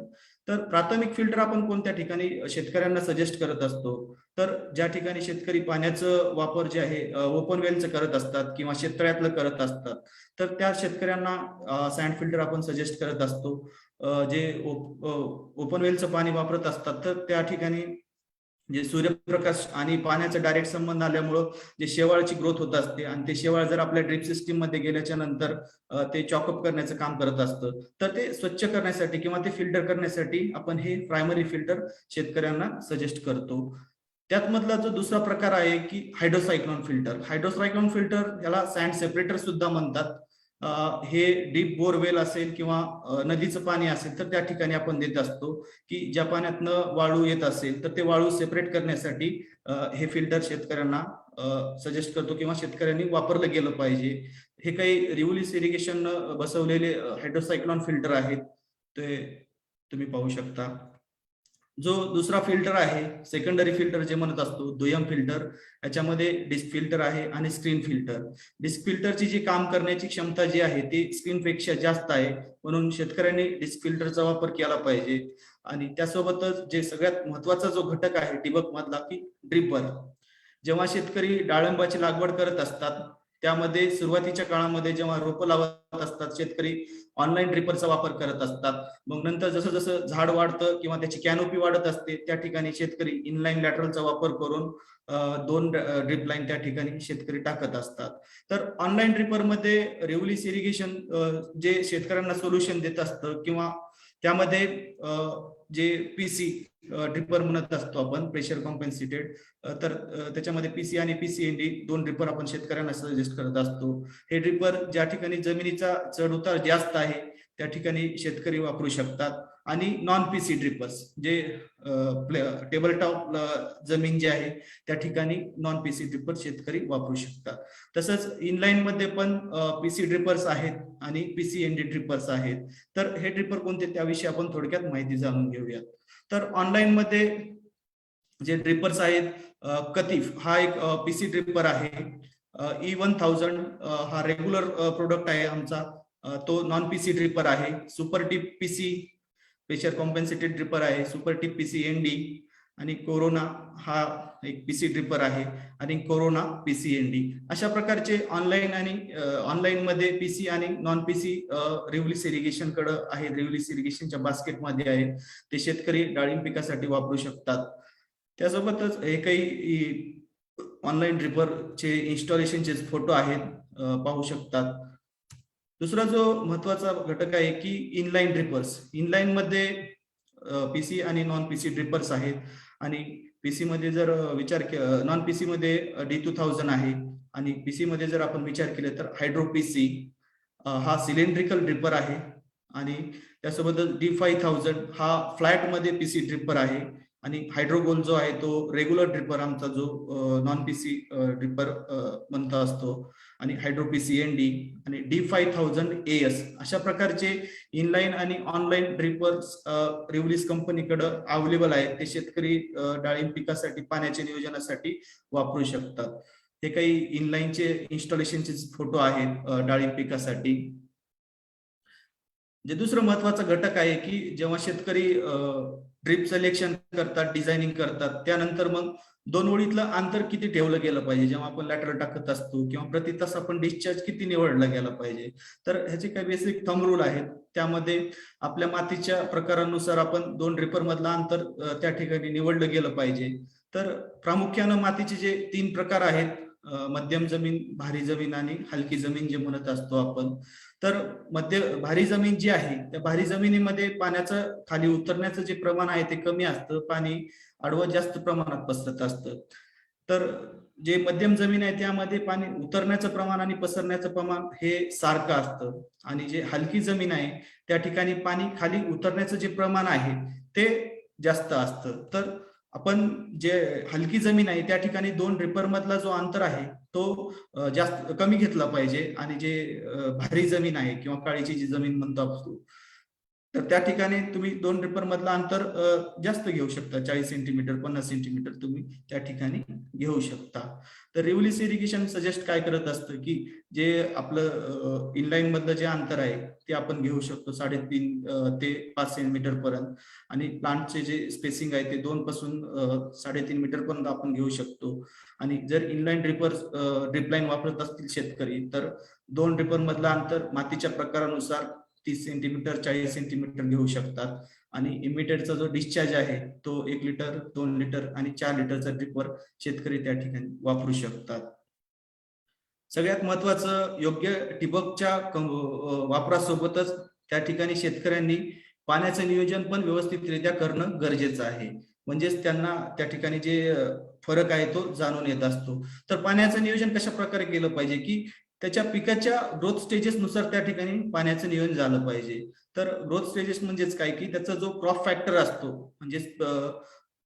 तर प्राथमिक फिल्टर आपण कोणत्या ठिकाणी शेतकऱ्यांना सजेस्ट करत असतो, तर ज्या ठिकाणी शेतकरी पाण्याचं वापर जे आहे ओपन वेलचं करत असतात किंवा शेततळ्यातलं करत असतात, तर त्या शेतकऱ्यांना सँड फिल्टर आपण सजेस्ट करत असतो. जे ओपन वेलचं पाणी वापरत असतात तर त्या ठिकाणी जे सूर्यप्रकाश आणि पाण्याचा डायरेक्ट संबंध आल्यामुळं जे शेवाळची ग्रोथ होत असते आणि ते शेवाळ जर आपल्या ड्रिप सिस्टीम मध्ये गेल्याच्या नंतर ते चॉकअप करण्याचं काम करत असतं, तर ते स्वच्छ करण्यासाठी किंवा ते फिल्टर करण्यासाठी आपण हे प्रायमरी फिल्टर शेतकऱ्यांना सजेस्ट करतो. त्यात मधला जो दुसरा प्रकार आहे की हायड्रोसायक्लॉन फिल्टर. हायड्रोसायक्लॉन फिल्टर याला सँड सेपरेटर सुद्धा म्हणतात. हे डीप बोरवेल असेल किंवा नदीचं पाणी असेल तर त्या ठिकाणी आपण देत असतो की ज्या पाण्यातनं वाळू येत असेल तर ते वाळू सेपरेट करण्यासाठी हे फिल्टर शेतकऱ्यांना सजेस्ट करतो किंवा शेतकऱ्यांनी वापरलं गेलं पाहिजे. हे काही रिव्हर्स इरिगेशन बसवलेले हायड्रोसायक्लॉन फिल्टर आहेत, ते तुम्ही पाहू शकता. जो दुसरा फिल्टर आहे सेकंडरी फिल्टर जे म्हणत असतो, दुय्यम फिल्टर, याच्यामध्ये डिस्क फिल्टर आहे आणि स्क्रीन फिल्टर. डिस्क फिल्टरची जी काम करण्याची क्षमता जी आहे ती स्क्रीन पेक्षा जास्त आहे, म्हणून शेतकऱ्यांनी डिस्क फिल्टरचा वापर केला पाहिजे. आणि त्यासोबतच जे सगळ्यात महत्वाचा जो घटक आहे ठिबक मधला की ड्रिपर. जेव्हा शेतकरी डाळिंबाची लागवड करत असतात त्यामध्ये सुरुवातीच्या काळामध्ये जेव्हा रोपं लावत असतात शेतकरी ऑनलाईन ड्रिपरचा वापर करत असतात. मग नंतर जसं जसं झाड वाढतं किंवा त्याची कॅनोपी वाढत असते त्या ठिकाणी शेतकरी इनलाईन लॅटरलचा वापर करून 2 ड्रिप लाईन त्या ठिकाणी शेतकरी टाकत असतात. तर ऑनलाईन ड्रिपर मध्ये रिव्हर्स इरिगेशन जे शेतकऱ्यांना सोल्युशन देत असतं किंवा त्यामध्ये जे पीसी ड्रिपर म्हणत असतो आपण, प्रेशर कॉम्पेन्सेटेड, तर त्याच्यामध्ये पीसी आणि पीसीएनडी दोन ड्रिपर आपण शेतकऱ्यांना सजेस्ट करत असतो. हे ड्रिपर ज्या ठिकाणी जमिनीचा चढ उतार जास्त आहे त्या ठिकाणी शेतकरी वापरू शकतात. आणि नॉन पीसी ड्रिपर्स जे टेबल टॉप जमीन जी आहे त्या ठिकाणी नॉन पीसी ड्रिपर शेतकरी वापरू शकतात. तसंच इनलाईन मध्ये पण पीसी ड्रिपर्स आहेत आणि पीसीएनडी ड्रिपर्स आहेत. तर हे ड्रिपर कोणते त्याविषयी आपण थोडक्यात माहिती जाणून घेऊयात. तर ऑनलाईन मध्ये जे ड्रिपर्स आहेत, कतीफ हा एक पीसी ड्रिपर आहे. E1000 हा रेग्युलर प्रोडक्ट आहे आमचा, तो नॉन पीसी ड्रिपर आहे. Super tip PC pressure compensated dripper आहे. सुपर टिप पीसीएनडी आणि कोरोना हा एक पीसी ड्रिपर आहे आणि कोरोना पीसीएनडी. अशा प्रकारचे ऑनलाईन मध्ये पीसी आणि नॉन पीसी रिव्हलिस इरिगेशन कडे आहे, रिव्हलिस इरिगेशनच्या बास्केटमध्ये आहे. ते शेतकरी डाळिंब पिकासाठी वापरू शकतात. त्यासोबतच हे काही ऑनलाईन ड्रिपरचे इन्स्टॉलेशनचे फोटो आहेत, पाहू शकतात. दुसरा जो महत्वाचा घटक आहे की इनलाईन ड्रिपर्स. इनलाईन मध्ये पीसी आणि नॉन पीसी ड्रिपर्स आहेत. आणि पीसी मध्ये जर नॉन पीसी मध्ये D2000 आहे आणि पीसी मध्ये जर आपण विचार केला तर हायड्रो पीसी हा सिलेंड्रिकल ड्रिपर आहे. आणि त्यासोबतच D5000 हा फ्लॅट मध्ये पीसी ड्रिपर आहे. आणि हायड्रोगोल जो आहे तो रेग्युलर ड्रिपर आमचा जो नॉन पीसी ड्रिपर म्हणता असतो. आणि हायड्रो पीसीएनडी आणि D5000AS अशा प्रकारचे इनलाईन आणि ऑनलाईन ड्रिपर्स रिव्हलिस कंपनीकडे अवेलेबल आहेत. ते शेतकरी डाळिंब पिकासाठी पाण्याच्या नियोजनासाठी वापरू शकतात. हे काही इनलाईनचे इन्स्टॉलेशनचे फोटो आहेत डाळिंब पिकासाठी. जे दुसरं महत्वाचा घटक आहे की जेव्हा शेतकरी ड्रिप सिलेक्शन करतात, डिझायनिंग करतात, त्यानंतर मग दोन ओळीतलं अंतर किती ठेवलं गेलं पाहिजे. जेव्हा आपण लॅटरल टाकत असतो किंवा प्रति तास आपण डिस्चार्ज किती निवडला गेला पाहिजे. तर ह्याचे काही बेसिक थंब रूल आहेत. त्यामध्ये आपल्या मातीच्या प्रकारानुसार आपण दोन ड्रिपर मधलं अंतर त्या ठिकाणी निवडलं गेलं पाहिजे. तर प्रामुख्यानं मातीचे जे 3 प्रकार आहेत, मध्यम जमीन, भारी जमीन आणि हलकी जमीन जे म्हणत असतो आपण. तर भारी जमीन जी आहे त्या भारी जमिनीमध्ये पाण्याचं खाली उतरण्याचं जे प्रमाण आहे ते कमी असतं, पाणी आडवं जास्त प्रमाणात पसरत असतं. तर जे मध्यम जमीन आहे त्यामध्ये पाणी उतरण्याचं प्रमाण आणि पसरण्याचं प्रमाण हे सारखं असतं. आणि जे हलकी जमीन आहे त्या ठिकाणी पाणी खाली उतरण्याचं जे प्रमाण आहे ते जास्त असतं. तर आपण जे हलकी जमीन आहे त्या ठिकाणी दोन ड्रिपर मधला जो अंतर आहे तो जास्त कमी घेतला पाहिजे. आणि जे भारी जमीन आहे किंवा काळीची जी जमीन म्हणतो आपण, तर त्या ठिकाणी तुम्ही दोन ड्रिपर मधला अंतर जास्त घेऊ शकता. 40 सेंटीमीटर 50 सेंटीमीटर तुम्ही त्या ठिकाणी घेऊ शकता. तर रिव्हलिस इरिगेशन सजेस्ट काय करत असतं की जे आपलं इनलाईन मधलं जे अंतर आहे ते आपण घेऊ शकतो 3.5 ते 5 सेंटीमीटर पर्यंत. आणि प्लांटचे जे स्पेसिंग आहे ते 2 पासून 3.5 मीटर पर्यंत आपण घेऊ शकतो. आणि जर इनलाईन ड्रिपलाईन वापरत असतील शेतकरी तर दोन ड्रिपर मधलं अंतर मातीच्या प्रकारानुसार 30 सेंटीमीटर 40 सेंटीमीटर घेऊ शकतात. आणि इमिटेडचा जो डिस्चार्ज आहे तो 1 लिटर 2 लिटर आणि 4 लिटरचा ड्रिपर शेतकरी त्या ठिकाणी वापरू शकतात. सगळ्यात महत्वाचं योग्य ठिबकच्या वापरासोबतच त्या ठिकाणी शेतकऱ्यांनी पाण्याचं नियोजन पण व्यवस्थितरित्या करणं गरजेचं आहे. म्हणजेच त्यांना त्या ठिकाणी जे फरक आहे तो जाणून येत असतो. तर पाण्याचं नियोजन कशा प्रकारे केलं पाहिजे की त्याच्या पिकाच्या ग्रोथ स्टेजेस नुसार त्या ठिकाणी पाण्याचं नियोजन झालं पाहिजे. तर ग्रोथ स्टेजेस म्हणजेच काय की त्याचा जो क्रॉप फॅक्टर असतो, म्हणजे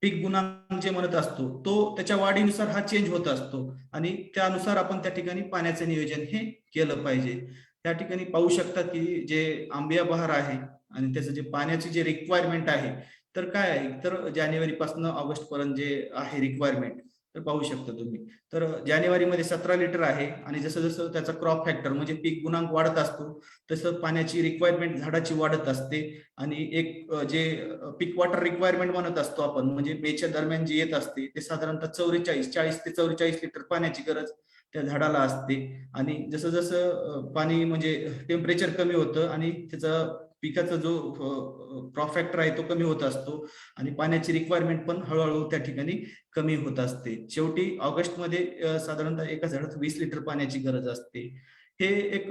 पीक गुणांक जे म्हणत असतो तो त्याच्या वाढीनुसार हा चेंज होत असतो. आणि त्यानुसार आपण त्या ठिकाणी पाण्याचं नियोजन हे केलं पाहिजे. त्या ठिकाणी पाहू शकता की जे आंबिया बहार आहे आणि त्याचं जे पाण्याची जे रिक्वायरमेंट आहे तर काय आहे, तर जानेवारी पासून ऑगस्ट पर्यंत जे आहे रिक्वायरमेंट तर पाहू शकता तुम्ही. तर जानेवारीमध्ये 17 लिटर आहे. आणि जसं जसं त्याचा क्रॉप फॅक्टर म्हणजे पीक गुणांक वाढत असतो तसं पाण्याची रिक्वायरमेंट झाडाची वाढत असते. आणि एक जे पीक वॉटर रिक्वायरमेंट म्हणत असतो आपण, म्हणजे मेच्या दरम्यान जे येत असते ते साधारणतः 40 ते 44 लिटर पाण्याची गरज त्या झाडाला असते. आणि जसं जसं पाणी म्हणजे टेम्परेचर कमी होतं आणि त्याचा पिकाचा जो क्रॉप फॅक्टर आहे तो कमी होत असतो आणि पाण्याची रिक्वायरमेंट पण हळूहळू त्या ठिकाणी कमी होत असते. शेवटी ऑगस्टमध्ये साधारणतः एका झाडात 20 लिटर पाण्याची गरज असते. हे एक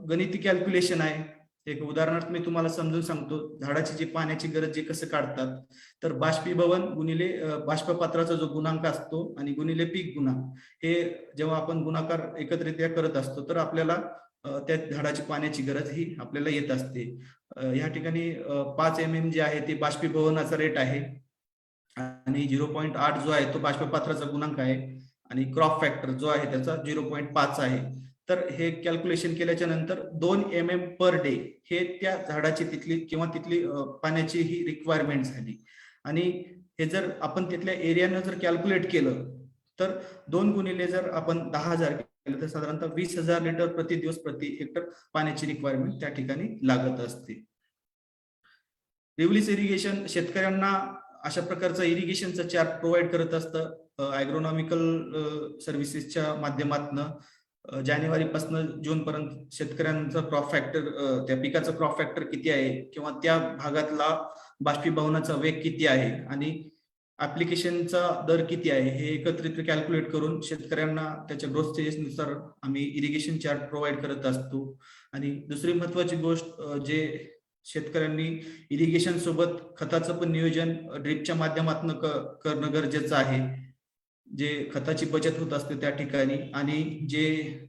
गणिती कॅल्क्युलेशन आहे. एक उदाहरणार्थ मी तुम्हाला समजून सांगतो. झाडाची जी पाण्याची गरज जी कसं काढतात, तर बाष्पीभवन गुणिले बाष्पपात्राचा जो गुणांक असतो आणि गुणिले पीक गुणांक, हे जेव्हा आपण गुणाकार एकत्रित्या करत असतो तर आपल्याला त्या झाडाची पाण्याची गरज ही आपल्याला येत असते. या ठिकाणी 5 mm जे आहे ते बाष्पीभवनाचा रेट आहे आणि 0.8 जो आहे तो बाष्पपात्राचा गुणांक आहे आणि क्रॉप फॅक्टर जो आहे त्याचा 0.5 आहे. तर हे कॅल्क्युलेशन केल्याच्या नंतर 2 mm पर डे हे त्या झाडाची तिथली किंवा तिथली पाण्याची ही रिक्वायरमेंट झाली. आणि हे जर आपण तिथल्या एरियानं जर कॅल्क्युलेट केलं तर 2 गुणिले जर आपण 10,000 केलं तर साधारणतः 20,000 लिटर प्रति दिवस प्रति हेक्टर पाण्याची रिक्वायरमेंट त्या ठिकाणी लागत असते. रिव्हर्स इरिगेशन शेतकऱ्यांना अशा प्रकारचं इरिगेशनचं चार्ट प्रोव्हाइड करत असतं ॲग्रोनॉमिकल सर्व्हिसेसच्या माध्यमातून. जानेवारीपासून जून पर्यंत शेतकऱ्यांचा क्रॉप फॅक्टर, त्या पिकाचा क्रॉप फॅक्टर किती आहे किंवा त्या भागातला बाष्पीभवनाचा वेग किती आहे आणि ऍप्लिकेशनचा दर किती आहे हे एकत्रित कॅल्क्युलेट करून शेतकऱ्यांना त्याच्या ग्रोथ स्टेजेसनुसार आम्ही इरिगेशन चार्ट प्रोव्हाइड करत असतो. आणि दुसरी महत्वाची गोष्ट जे शेतकऱ्यांनी इरिगेशन सोबत खताचं पण नियोजन ड्रिपच्या माध्यमातून करणं गरजेचं आहे. जे खताची बचत होत असते त्या ठिकाणी आणि जे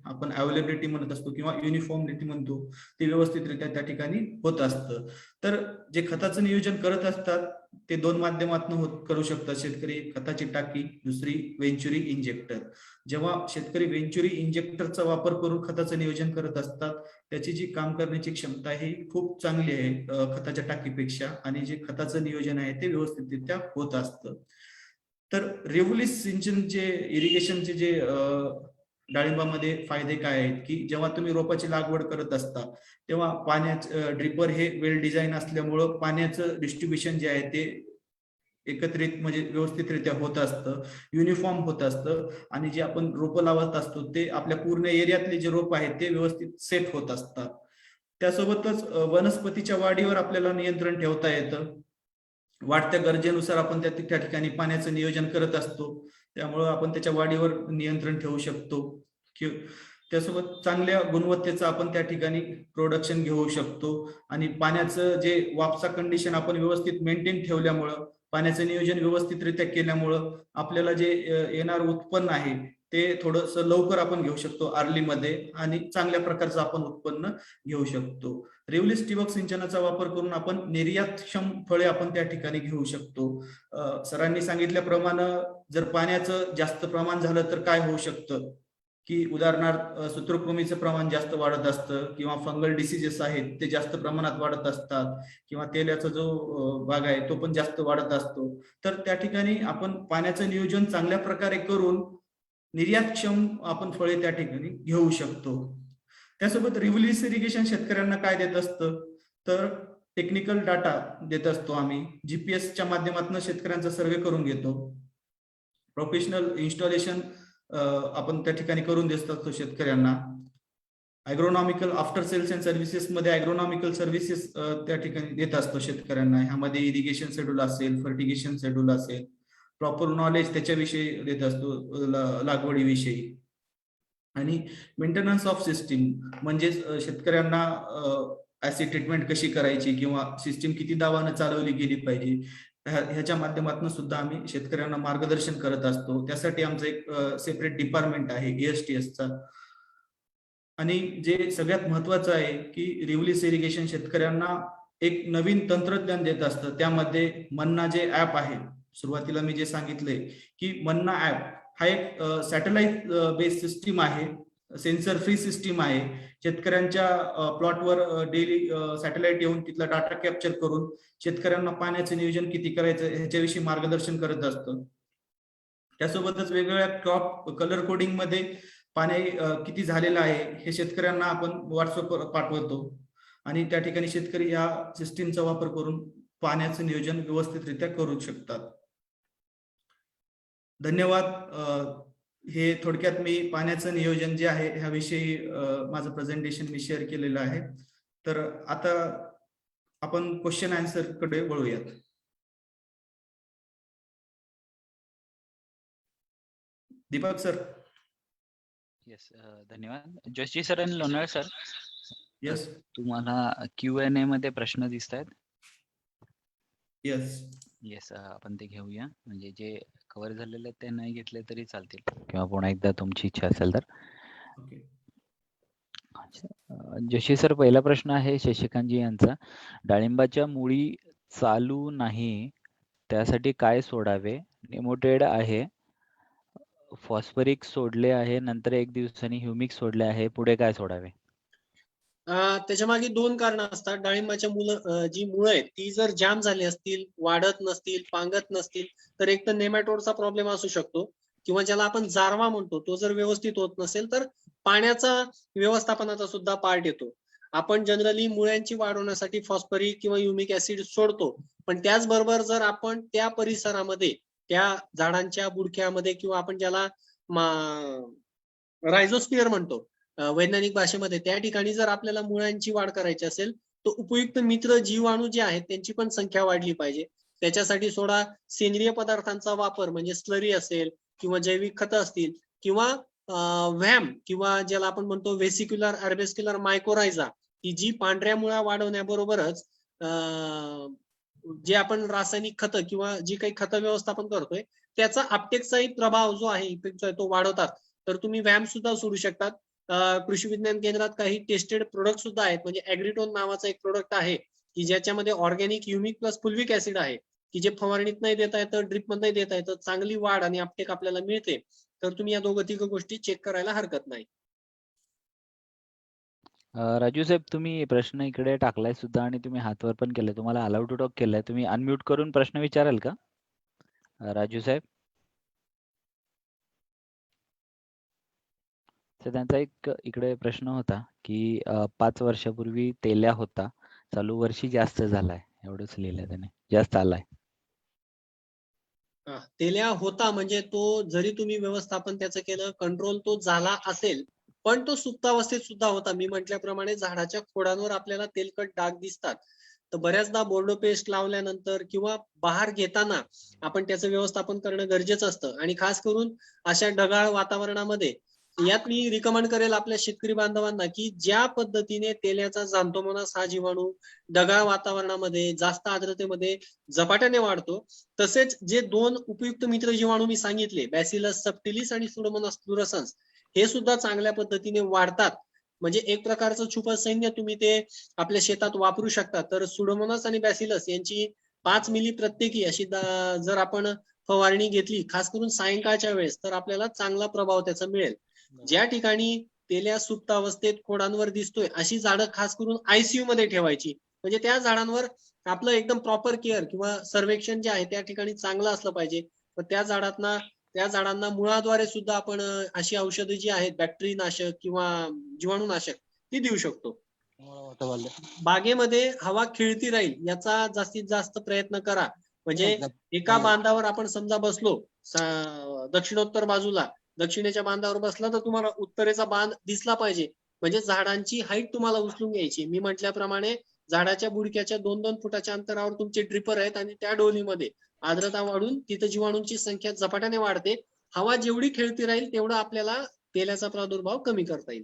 आपण अवेलेबिलिटी म्हणत असतो किंवा युनिफॉर्मिटी म्हणतो ते व्यवस्थितरित्या त्या ठिकाणी होत असतं. तर जे खताचं नियोजन करत असतात ते 2 माध्यमातून करू शकतात शेतकरी. खताची टाकी, दुसरी वेंचुरी इंजेक्टर. जेव्हा शेतकरी वेंचुरी इंजेक्टरचा वापर करून खताचं नियोजन करत असतात त्याची जी काम करण्याची क्षमता ही खूप चांगली आहे खताच्या टाकीपेक्षा आणि जे खताचं नियोजन आहे ते व्यवस्थितरित्या होत असतं. तर रेव्हुलिस सिंचनचे इरिगेशनचे जे डाळिंबामध्ये फायदे काय आहेत की जेव्हा तुम्ही रोपाची लागवड करत असता तेव्हा पाण्याचं ड्रिपर हे वेल डिझाईन असल्यामुळं पाण्याचं डिस्ट्रीब्युशन जे आहे ते एकत्रित म्हणजे व्यवस्थितरित्या होत असतं, युनिफॉर्म होत असतं आणि जे आपण रोपं लावत असतो ते आपल्या पूर्ण एरियातले जे रोप आहेत ते व्यवस्थित सेट होत असतात. त्यासोबतच वनस्पतीच्या वाढीवर आपल्याला नियंत्रण ठेवता येतं. वाढत्या गरजेनुसार आपण त्या ठिकाणी पाण्याचं नियोजन करत असतो. त्यामुळं आपण त्याच्या वाढीवर नियंत्रण ठेवू शकतो. त्यासोबत चांगल्या गुणवत्तेचं आपण त्या ठिकाणी प्रोडक्शन घेऊ शकतो आणि पाण्याचं जे वापसा कंडिशन आपण व्यवस्थित मेंटेन ठेवल्यामुळं, पाण्याचं नियोजन व्यवस्थितरित्या केल्यामुळं आपल्याला जे येणार उत्पन्न आहे ते थोडंसं लवकर आपण घेऊ शकतो अर्लीमध्ये आणि चांगल्या प्रकारचं आपण उत्पन्न घेऊ शकतो. रिव्हर्स ठिबक सिंचनाचा वापर करून आपण निर्यातक्षम फळे आपण त्या ठिकाणी घेऊ शकतो. सरांनी सांगितल्याप्रमाणे जर पाण्याचं जास्त प्रमाण झालं तर काय होऊ शकतं की उदाहरणार्थ सूत्रकृमीचं प्रमाण जास्त वाढत असतं किंवा फंगल डिसीजेस आहेत ते जास्त प्रमाणात वाढत असतात किंवा तेलाचा जो भाग आहे तो पण जास्त वाढत असतो. तर त्या ठिकाणी आपण पाण्याचं नियोजन चांगल्या प्रकारे करून निर्यातक्षम आपण फळे त्या ठिकाणी घेऊ शकतो. त्यासोबत रिव्हर्स इरिगेशन शेतकऱ्यांना काय देत असतं तर टेक्निकल डाटा देत असतो आम्ही. जीपीएसच्या माध्यमातून शेतकऱ्यांचा सर्वे करून घेतो. प्रोफेशनल इन्स्टॉलेशन आपण त्या ठिकाणी करून देत असतो शेतकऱ्यांना. ॲग्रोनॉमिकल आफ्टर सेल्स अँड सर्व्हिसेस मध्ये ॲग्रोनॉमिकल सर्व्हिसेस त्या ठिकाणी देत असतो शेतकऱ्यांना. ह्यामध्ये इरिगेशन शेड्यूल असेल, फर्टिगेशन शेड्यूल असेल, प्रॉपर नॉलेज त्याच्याविषयी देत असतो लागवडीविषयी. आणि मेंटेनन्स ऑफ सिस्टीम म्हणजेच शेतकऱ्यांना ऍसिड ट्रीटमेंट कशी करायची किंवा सिस्टीम किती दाबानं चालवली गेली पाहिजे ह्याच्या माध्यमातून सुद्धा आम्ही शेतकऱ्यांना मार्गदर्शन करत असतो. त्यासाठी आमचं एक सेपरेट डिपार्टमेंट आहे ESTS चा. आणि जे सगळ्यात महत्वाचं आहे की रिव्हर्स इरिगेशन शेतकऱ्यांना एक नवीन तंत्रज्ञान देत असतं. त्यामध्ये मन्ना जे ऍप आहे, सुरुवातीला मी जे सांगितलंय की मन्ना ऍप हा एक सॅटेलाइट बेस्ड सिस्टीम आहे, सेन्सर फ्री सिस्टीम आहे. शेतकऱ्यांच्या प्लॉटवर डेली सॅटेलाइट येऊन तिथला डाटा कॅप्चर करून शेतकऱ्यांना पाण्याचं नियोजन किती करायचं ह्याच्याविषयी मार्गदर्शन करत असतं. त्यासोबतच वेगवेगळ्या क्रॉप कलर कोडिंग मध्ये पाणी किती झालेलं आहे हे शेतकऱ्यांना आपण व्हॉट्सअपवर पाठवतो आणि त्या ठिकाणी शेतकरी या सिस्टीमचा वापर करून पाण्याचं नियोजन व्यवस्थितरित्या करू शकतात. धन्यवाद. हे थोडक्यात मी पाण्याचं नियोजन जे आहे ह्याविषयी माझं प्रेझेंटेशन मी शेअर केलेलं आहे. तर आता आपण क्वेश्चन आन्सर कडे वळूयात. दीपक सर. येस, धन्यवाद जोशी सर आणि लोणावळे सर. येस तुम्हाला Q&A मध्ये प्रश्न दिसत आहेत? येस येस, आपण ते घेऊया. म्हणजे जे कव्हर झालेले आहेत ते नाही घेतले तरी चालतील, किंवा पुन्हा एकदा तुमची इच्छा असेल तर. ओके. जोशी सर, पहिला प्रश्न आहे शशिकांतजी यांचा. डाळिंबाच्या मुळी चालू नाही त्यासाठी काय सोडावे? नेमोटेड आहे, फॉस्फरिक सोडले आहे, नंतर 1 दिवसांनी ह्युमिक सोडले आहे, पुढे काय सोडावे? त्याच्या मागे 2 कारणं असतात. डाळिंबाच्या जी मुळं आहेत ती जर जाम झाली असतील, वाढत नसतील, पांगत नसतील, तर एक तर नेमॅटोडचा प्रॉब्लेम असू शकतो, किंवा ज्याला आपण जारवा म्हणतो तो जर व्यवस्थित होत नसेल तर पाण्याचा व्यवस्थापनाचा सुद्धा पार्ट येतो. आपण जनरली मुळ्यांची वाढ होण्यासाठी फॉस्फरिक किंवा ह्युमिक ऍसिड सोडतो, पण त्याचबरोबर जर आपण त्या परिसरामध्ये त्या झाडांच्या बुडक्यामध्ये किंवा आपण ज्याला रायझोस्फिअर म्हणतो वैज्ञानिक भाषेमध्ये, त्या ठिकाणी जर आपल्याला मुळांची वाढ करायची असेल तर उपयुक्त मित्र जीवाणू जे आहेत त्यांची पण संख्या वाढली पाहिजे. त्याच्यासाठी सेंद्रिय पदार्थांचा वापर म्हणजे स्लरी असेल किंवा जैविक खतं असतील किंवा व्हॅम किंवा ज्याला आपण म्हणतो व्हेसिक्युलर आर्बेस्क्युलर मायकोरायझा, ही जी पांढऱ्या मुळा वाढवण्याबरोबरच जे आपण रासायनिक खतं किंवा जी काही खतं व्यवस्थापन करतोय त्याचा अपटेकचाही प्रभाव जो आहे इफेक्ट जो आहे तो वाढवतात. तर तुम्ही व्हॅम सुद्धा सोडू शकतात. कृषी विज्ञान केंद्रात काही टेस्टेड प्रोडक्ट सुद्धा आहेत. म्हणजे ऍग्रीटोन नावाचा एक प्रोडक्ट आहे की ज्याच्यामध्ये organic humic plus fulvic acid आहे, की जे फवारणीत नाही देता येतं, ड्रिप मध्ये देता येतं, चांगली वाढ आणि अपटेक आपल्याला मिळते. तर तुम्ही या दोघं तिघ गोष्टी चेक करायला हरकत नाही. राजू साहेब, तुम्ही प्रश्न इकडे टाकलाय सुद्धा आणि तुम्ही हातवर पण केलाय, तुम्हाला अलाउ टू टॉक केलाय. तुम्ही अनम्यूट करून प्रश्न विचाराल का राजू साहेब? तर त्यांचा एक इकडे प्रश्न होता की 5 वर्षापूर्वी तेल्या होता, चालू वर्षी जास्त झालाय, एवढंच लिहिलंय त्याने, जास्त आलाय. तेल्या होता म्हणजे तो जरी तुम्ही व्यवस्थापन त्याचं केलं, कंट्रोल तो झाला असेल, पण तो सुप्तावस्थेत सुद्धा होता. मी म्हटल्याप्रमाणे झाडाच्या खोडांवर आपल्याला तेलकट डाग दिसतात. तर बऱ्याचदा बोर्डो पेस्ट लावल्यानंतर किंवा बहार घेताना आपण त्याचं व्यवस्थापन करणं गरजेचं असतं. आणि खास करून अशा ढगाळ वातावरणामध्ये यात मी रिकमेंड करेल आपल्या शेतकरी बांधवांना की ज्या पद्धतीने तेल्याचा झांथोमोनास हा जीवाणू ढगाळ वातावरणामध्ये जास्त आर्द्रतेमध्ये झपाट्याने वाढतो, तसेच जे 2 उपयुक्त मित्र जीवाणू मी सांगितले, बॅसिलस सबटिलिस आणि सुडोमोनास फ्लुरोसन्स, हे सुद्धा चांगल्या पद्धतीने वाढतात. म्हणजे एक प्रकारचं छुप सैन्य तुम्ही ते आपल्या शेतात वापरू शकता. तर सुडोमोनास आणि बॅसिलस यांची 5 मिली प्रत्येकी अशी जर आपण फवारणी घेतली, खास करून सायंकाळच्या वेळेस, तर आपल्याला चांगला प्रभाव त्याचा मिळेल. ज्या ठिकाणी तेल्या सुप्त अवस्थेत खोडांवर दिसतोय अशी झाडं खास करून ICU मध्ये ठेवायची. म्हणजे त्या झाडांवर आपलं एकदम प्रॉपर केअर किंवा सर्वेक्षण जे आहे त्या ठिकाणी चांगलं असलं पाहिजे. तर त्या झाडांना मुळाद्वारे सुद्धा आपण अशी औषधं जी आहेत बॅक्टेरियानाशक किंवा जीवाणूनाशक ती देऊ शकतो. बागेमध्ये हवा खेळती राहील याचा जास्तीत जास्त प्रयत्न करा. म्हणजे एका बांधावर आपण समजा बसलो दक्षिणोत्तर बाजूला, दक्षिणेच्या बांधावर बसला तर तुम्हाला उत्तरेचा बांध दिसला पाहिजे. म्हणजे झाडांची हाईट तुम्हाला उचलून घ्यायची. मी म्हटल्याप्रमाणे झाडाच्या बुडक्याच्या 2-2 फुटाच्या अंतरावर तुमचे ड्रिपर आहेत आणि त्या डोलीमध्ये आर्द्रता वाढून तिथं जीवाणूंची संख्या झपाट्याने वाढते. हवा जेवढी खेळती राहील तेवढा आपल्याला तेल्याचा प्रादुर्भाव कमी करता येईल.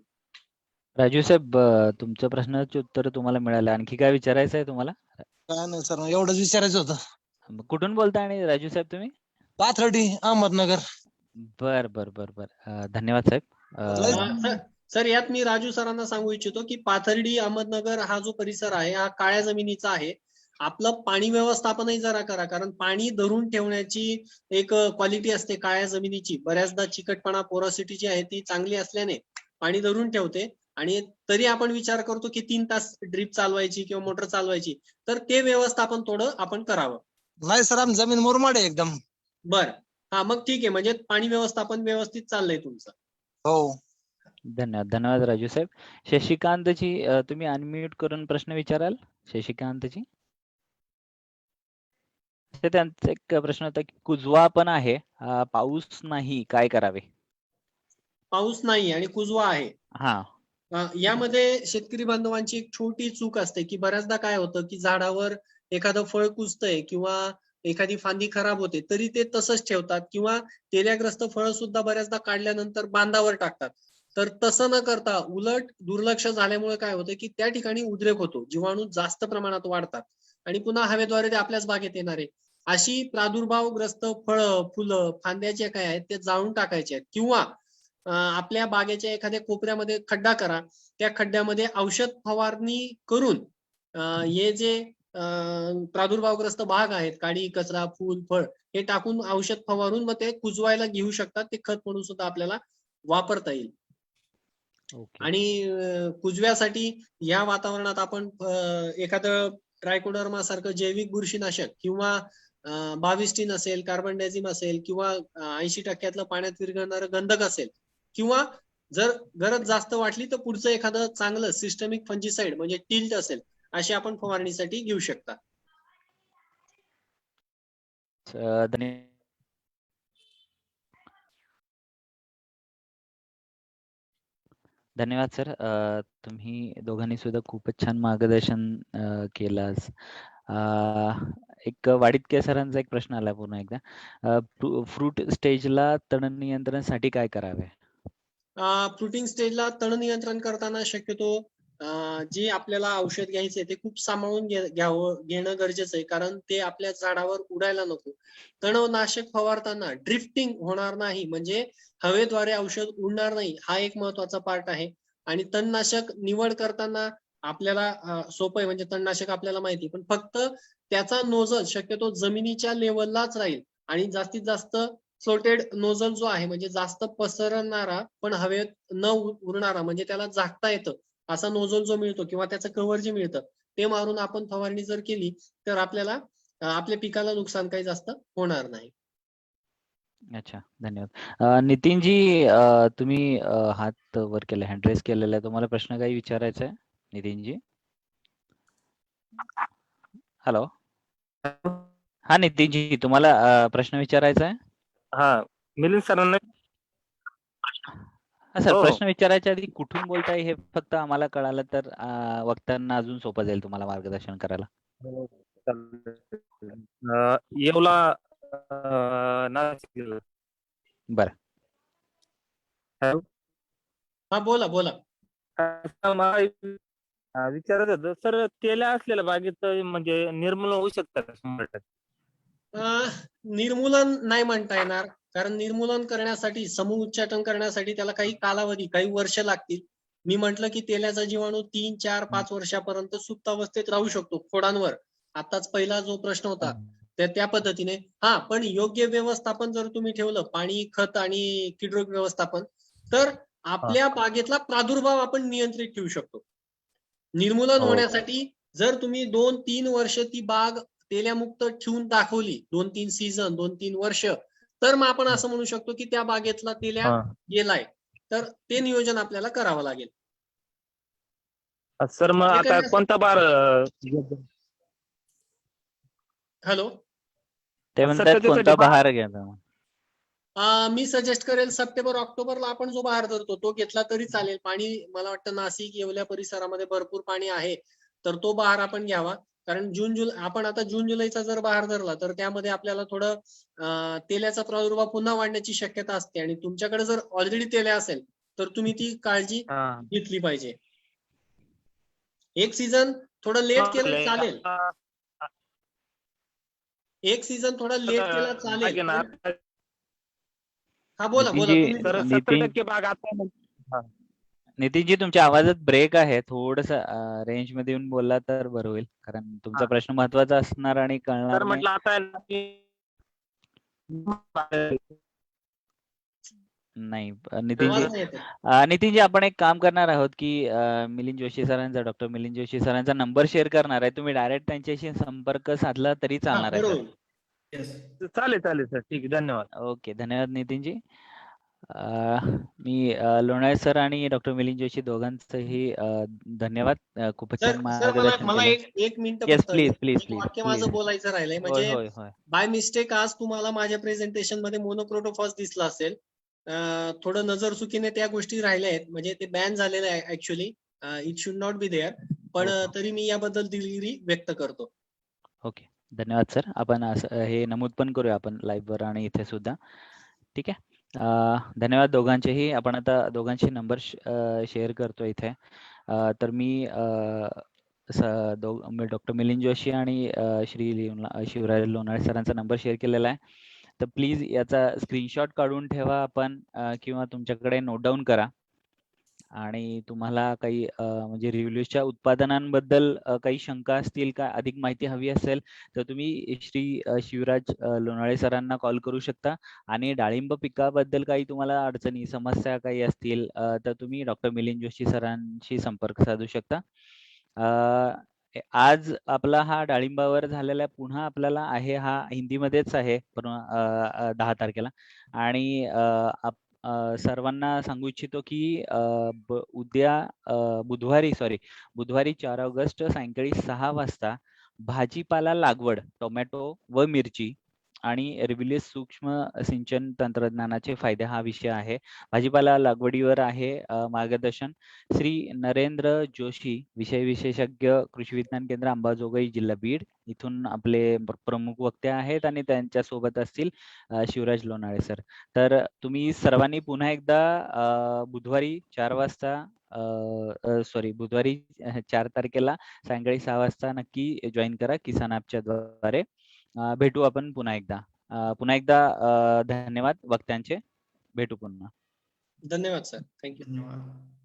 राजू साहेब, तुमच्या प्रश्नाचे उत्तर तुम्हाला मिळालं. आणखी काय विचारायचं आहे तुम्हाला? काय नाही सर, एवढंच विचारायचं होतं. कुठून बोलताय आणि राजू साहेब तुम्ही? पाथर्डी, अहमदनगर. बर बर बर बर, धन्यवाद साहेब. सर यात मी राजू सरांना सांगू इच्छितो की पाथर्डी अहमदनगर हा जो परिसर आहे हा काळ्या जमिनीचा आहे. आपलं पाणी व्यवस्थापनही जरा करा, कारण पाणी धरून ठेवण्याची एक क्वालिटी असते काळ्या जमिनीची. बऱ्याचदा चिकटपणा, पोरॉसिटी जी आहे ती चांगली असल्याने पाणी धरून ठेवते. आणि तरी आपण विचार करतो की 3 तास ड्रीप चालवायची किंवा मोटर चालवायची, तर ते व्यवस्थापन थोडं आपण करावं. नाही सर, आम जमीन मुरमाड आहे एकदम. बर, हा मग ठीक आहे. म्हणजे पाणी व्यवस्थापन व्यवस्थित चाललंय तुमचं. हो, धन्यवाद राजू साहेब. शशिकांतजी, तुम्ही अनम्यूट करून प्रश्न विचाराल? शशिकांतजी, त्यांचा एक प्रश्न होता की कुजवा पण आहे, पाऊस नाही, काय करावे? पाऊस नाही आणि कुजवा आहे. हा, यामध्ये शेतकरी बांधवांची एक छोटी चूक असते की बऱ्याचदा काय होतं की झाडावर एखादं फळ कुजतंय किंवा एखादी फांदी खराब होते तरी ते तसंच ठेवतात किंवा तेल्याग्रस्त फळ सुद्धा बऱ्याचदा काढल्यानंतर बांधावर टाकतात. तर तसं न करता उलट दुर्लक्ष झाल्यामुळे काय होतं की त्या ठिकाणी उद्रेक होतो, जीवाणू जास्त प्रमाणात वाढतात आणि पुन्हा हवेद्वारे ते आपल्याच बागेत येणार आहे. अशी प्रादुर्भावग्रस्त फळं, फुलं, फांद्या ज्या काय आहेत ते जाळून टाकायचे आहेत किंवा आपल्या बागेच्या एखाद्या कोपऱ्यामध्ये खड्डा करा. त्या खड्ड्यामध्ये औषध फवारणी करून हे जे प्रादुर्भावग्रस्त भाग आहेत, काडी, कचरा, फूल, फळ हे टाकून औषध फवारून मग ते कुजवायला घेऊ शकतात. ते खत म्हणून सुद्धा आपल्याला वापरता येईल. ओके. आणि कुजव्यासाठी या वातावरणात आपण एखादं ट्रायकोडर्मा सारखं जैविक बुरशीनाशक किंवा 22 असेल, कार्बन डायझिम असेल किंवा 80% पाण्यात विरघळणारं गंधक असेल किंवा जर गरज जास्त वाटली तर पुढचं एखादं चांगलं सिस्टमिक फंजिसाइड म्हणजे टिल्ट असेल, अशी आपण फवारणीसाठी घेऊ शकता. धन्यवाद सर. तुम्ही दोघांनी सुद्धा खूपच छान मार्गदर्शन केलं आज. एक वाडितके सरांचा एक प्रश्न आला पुन्हा एकदा. फ्रूट स्टेजला तण नियंत्रणासाठी काय करावे? फ्रुटिंग स्टेजला तण नियंत्रण करताना शक्यतो जे आपल्याला औषध घ्यायचंय ते खूप सांभाळून घेणं गरजेचं आहे, कारण ते आपल्या झाडावर उडायला नको. तणनाशक फवारताना ड्रिफ्टिंग होणार नाही, म्हणजे हवेद्वारे औषध उडणार नाही, हा एक महत्वाचा पार्ट आहे. आणि तणनाशक निवड करताना आपल्याला सोपं आहे, म्हणजे तणनाशक आपल्याला माहिती, पण फक्त त्याचा नोझल शक्यतो जमिनीच्या लेवललाच राहील आणि जास्तीत जास्त फ्लोटेड नोझल जो आहे म्हणजे जास्त पसरणारा पण हवेत न उडणारा, म्हणजे त्याला झाकता येतं असा नोझल जो मिळतो किंवा त्याचं कव्हर जे मिळतं ते मारून आपण फवारणी जर केली तर आपल्याला आपल्या पिकाला नुकसान काही जास्त होणार नाही. अच्छा, धन्यवाद. नितीनजी, तुम्ही हात वर केला, हँड रेस केलेला आहे. तुम्हाला प्रश्न काही विचारायचा आहे नितीनजी? हॅलो. हा नितीनजी, तुम्हाला प्रश्न विचारायचा आहे? हा, मिलिंद सरांना. हा सर, हो, हो. प्रश्न विचारायच्या आधी कुठून बोलताय हे फक्त आम्हाला कळालं तर वक्त्यांना अजून सोपं जाईल तुम्हाला मार्गदर्शन करायला. येवला, नाशिक जिल्हा. बरं. हॅलो. हा बोला बोला. विचारत होतं सर, तेल्या असलेल्या बागेत म्हणजे निर्मूलन होऊ शकतं का 100%? निर्मूलन नाही म्हणता येणार, कारण निर्मूलन करण्यासाठी समूच्चाटन करण्यासाठी त्याला काही कालावधी, काही वर्ष लागतील. मी म्हटलं की तेल्याचा जीवाणू 3, 4, 5 वर्षापर्यंत सुप्त अवस्थेत राहू शकतो खोडांवर. आताच पहिला जो प्रश्न होता त्या पद्धतीने. हा, पण योग्य व्यवस्थापन जर तुम्ही ठेवलं, पाणी, खत आणि कीटक व्यवस्थापन, तर आपल्या बागेतला प्रादुर्भाव आपण नियंत्रित ठेवू शकतो. निर्मूलन होण्यासाठी जर तुम्ही 2-3 वर्ष ती बाग तेल्यामुक्त ठेवून दाखवली, 2-3 सीझन, 2-3 वर्ष, तर मग आपण असं म्हणू शकतो की त्या बागेतला तेल्या गेलाय. तर ते नियोजन आपल्याला करावं लागेल. सर मग आता कोणता बार? हॅलो. ते म्हणतात कोणता बहार घ्यायचा? मी सजेस्ट करेल सप्टेंबर ऑक्टोबरला आपण जो बहार धरतो तो घेतला तरी चालेल. पाणी मला वाटतं नाशिक, येवल्या परिसरामध्ये भरपूर पाणी आहे, तर तो बहार आपण घ्यावा. कारण आपण आता जून जुलैचा जर बहार धरला तर त्यामध्ये आपल्याला थोडं तेल्याचा प्रादुर्भाव पुन्हा वाढण्याची शक्यता असते आणि तुमच्याकडे जर ऑलरेडी तेल्या असेल तर तुम्ही ती काळजी घेतली पाहिजे. एक सीझन थोडं लेट केलं चालेल, एक सीझन थोडा लेट केला चालेल. हा बोला बोला. नितीनजी, तुमच्या आवाजात ब्रेक आहे, थोडस रेंज मध्ये येऊन बोलला तर बरं होईल, कारण तुमचा प्रश्न महत्वाचा असणार आणि कळणार नाही. नितीनजी, आपण एक काम करणार आहोत की मिलिंद जोशी सरांचा, डॉक्टर मिलिंद जोशी सरांचा नंबर शेअर करणार आहे. तुम्ही डायरेक्ट त्यांच्याशी संपर्क साधला तरी चालणार आहे सर. चालेल चालेल सर, ठीक आहे, धन्यवाद. ओके, धन्यवाद नितीनजी. मी लोणाळे सर आणि डॉक्टर मिलिंद जोशी दोघांचंही धन्यवाद. खूपच छान मार्गदर्शन मला एक मिनिट प्लीज वाक्य माझं बोलायचं राहिलंय. म्हणजे बाय मिस्टेक आज तुम्हाला माझ्या प्रेझेंटेशन मध्ये मोनोक्रोटोफॉस दिसला असेल. थोडं नजर चुकीने त्या गोष्टी राहिल्या आहेत, म्हणजे ते बॅन झालेलं आहे actually. It should not be there, पण तरी मी याबद्दल दिलगिरी व्यक्त करतो. ओके, धन्यवाद सर. आपण हे नमूद पण करूया आपण लाईव्ह वर आणि इथे सुद्धा. ठीक आहे. धन्यवाद दोघांचेही. आपण आता दोघांचे नंबर शेअर करतो इथे. तर मी डॉक्टर मिलिंद जोशी आणि श्री शिवराज लोणाळे सरांचा नंबर शेअर केलेला आहे. तर प्लीज याचा स्क्रीनशॉट काढून ठेवा आपण, किंवा तुमच्याकडे नोट डाऊन करा. आणि तुम्हाला काही म्हणजे रिव्ह्यूजच्या उत्पादनांबद्दल काही शंका असतील, का अधिक माहिती हवी असेल, तर तुम्ही श्री शिवराज लोणाळे सरांना कॉल करू शकता. आणि डाळिंब पिकाबद्दल काही तुम्हाला अडचणी, समस्या काही असतील, तर तुम्ही डॉक्टर मिलिंद जोशी सरांशी संपर्क साधू शकता. आज आपला हा डाळिंबावर झालेला पुन्हा आपल्याला आहे, हा हिंदीमध्येच आहे 10 तारखेला. आणि सर्वांना सांगू इच्छितो की उद्या बुधवारी 4 ऑगस्ट सायंकाळी 6 वाजता भाजीपाला लागवड, टोमॅटो व मिरची आणि रिव्हिलियस सूक्ष्म सिंचन तंत्रज्ञानाचे फायदे हा विषय आहे. भाजीपाला लागवडीवर आहे मार्गदर्शन श्री नरेंद्र जोशी, विषय विशेषज्ञ, कृषी विज्ञान केंद्र, अंबाजोगाई, जिल्हा बीड. इथून आपले प्रमुख वक्ते आहेत आणि त्यांच्या सोबत असतील शिवराज लोणाळे सर. तर तुम्ही सर्वांनी पुन्हा एकदा बुधवारी 4 तारखेला सायंकाळी 6 वाजता नक्की जॉईन करा किसान ॲपच्या द्वारे. भेटू आपण पुन्हा एकदा. धन्यवाद वक्त्यांचे. भेटू पुन्हा. धन्यवाद सर. थँक्यू. धन्यवाद.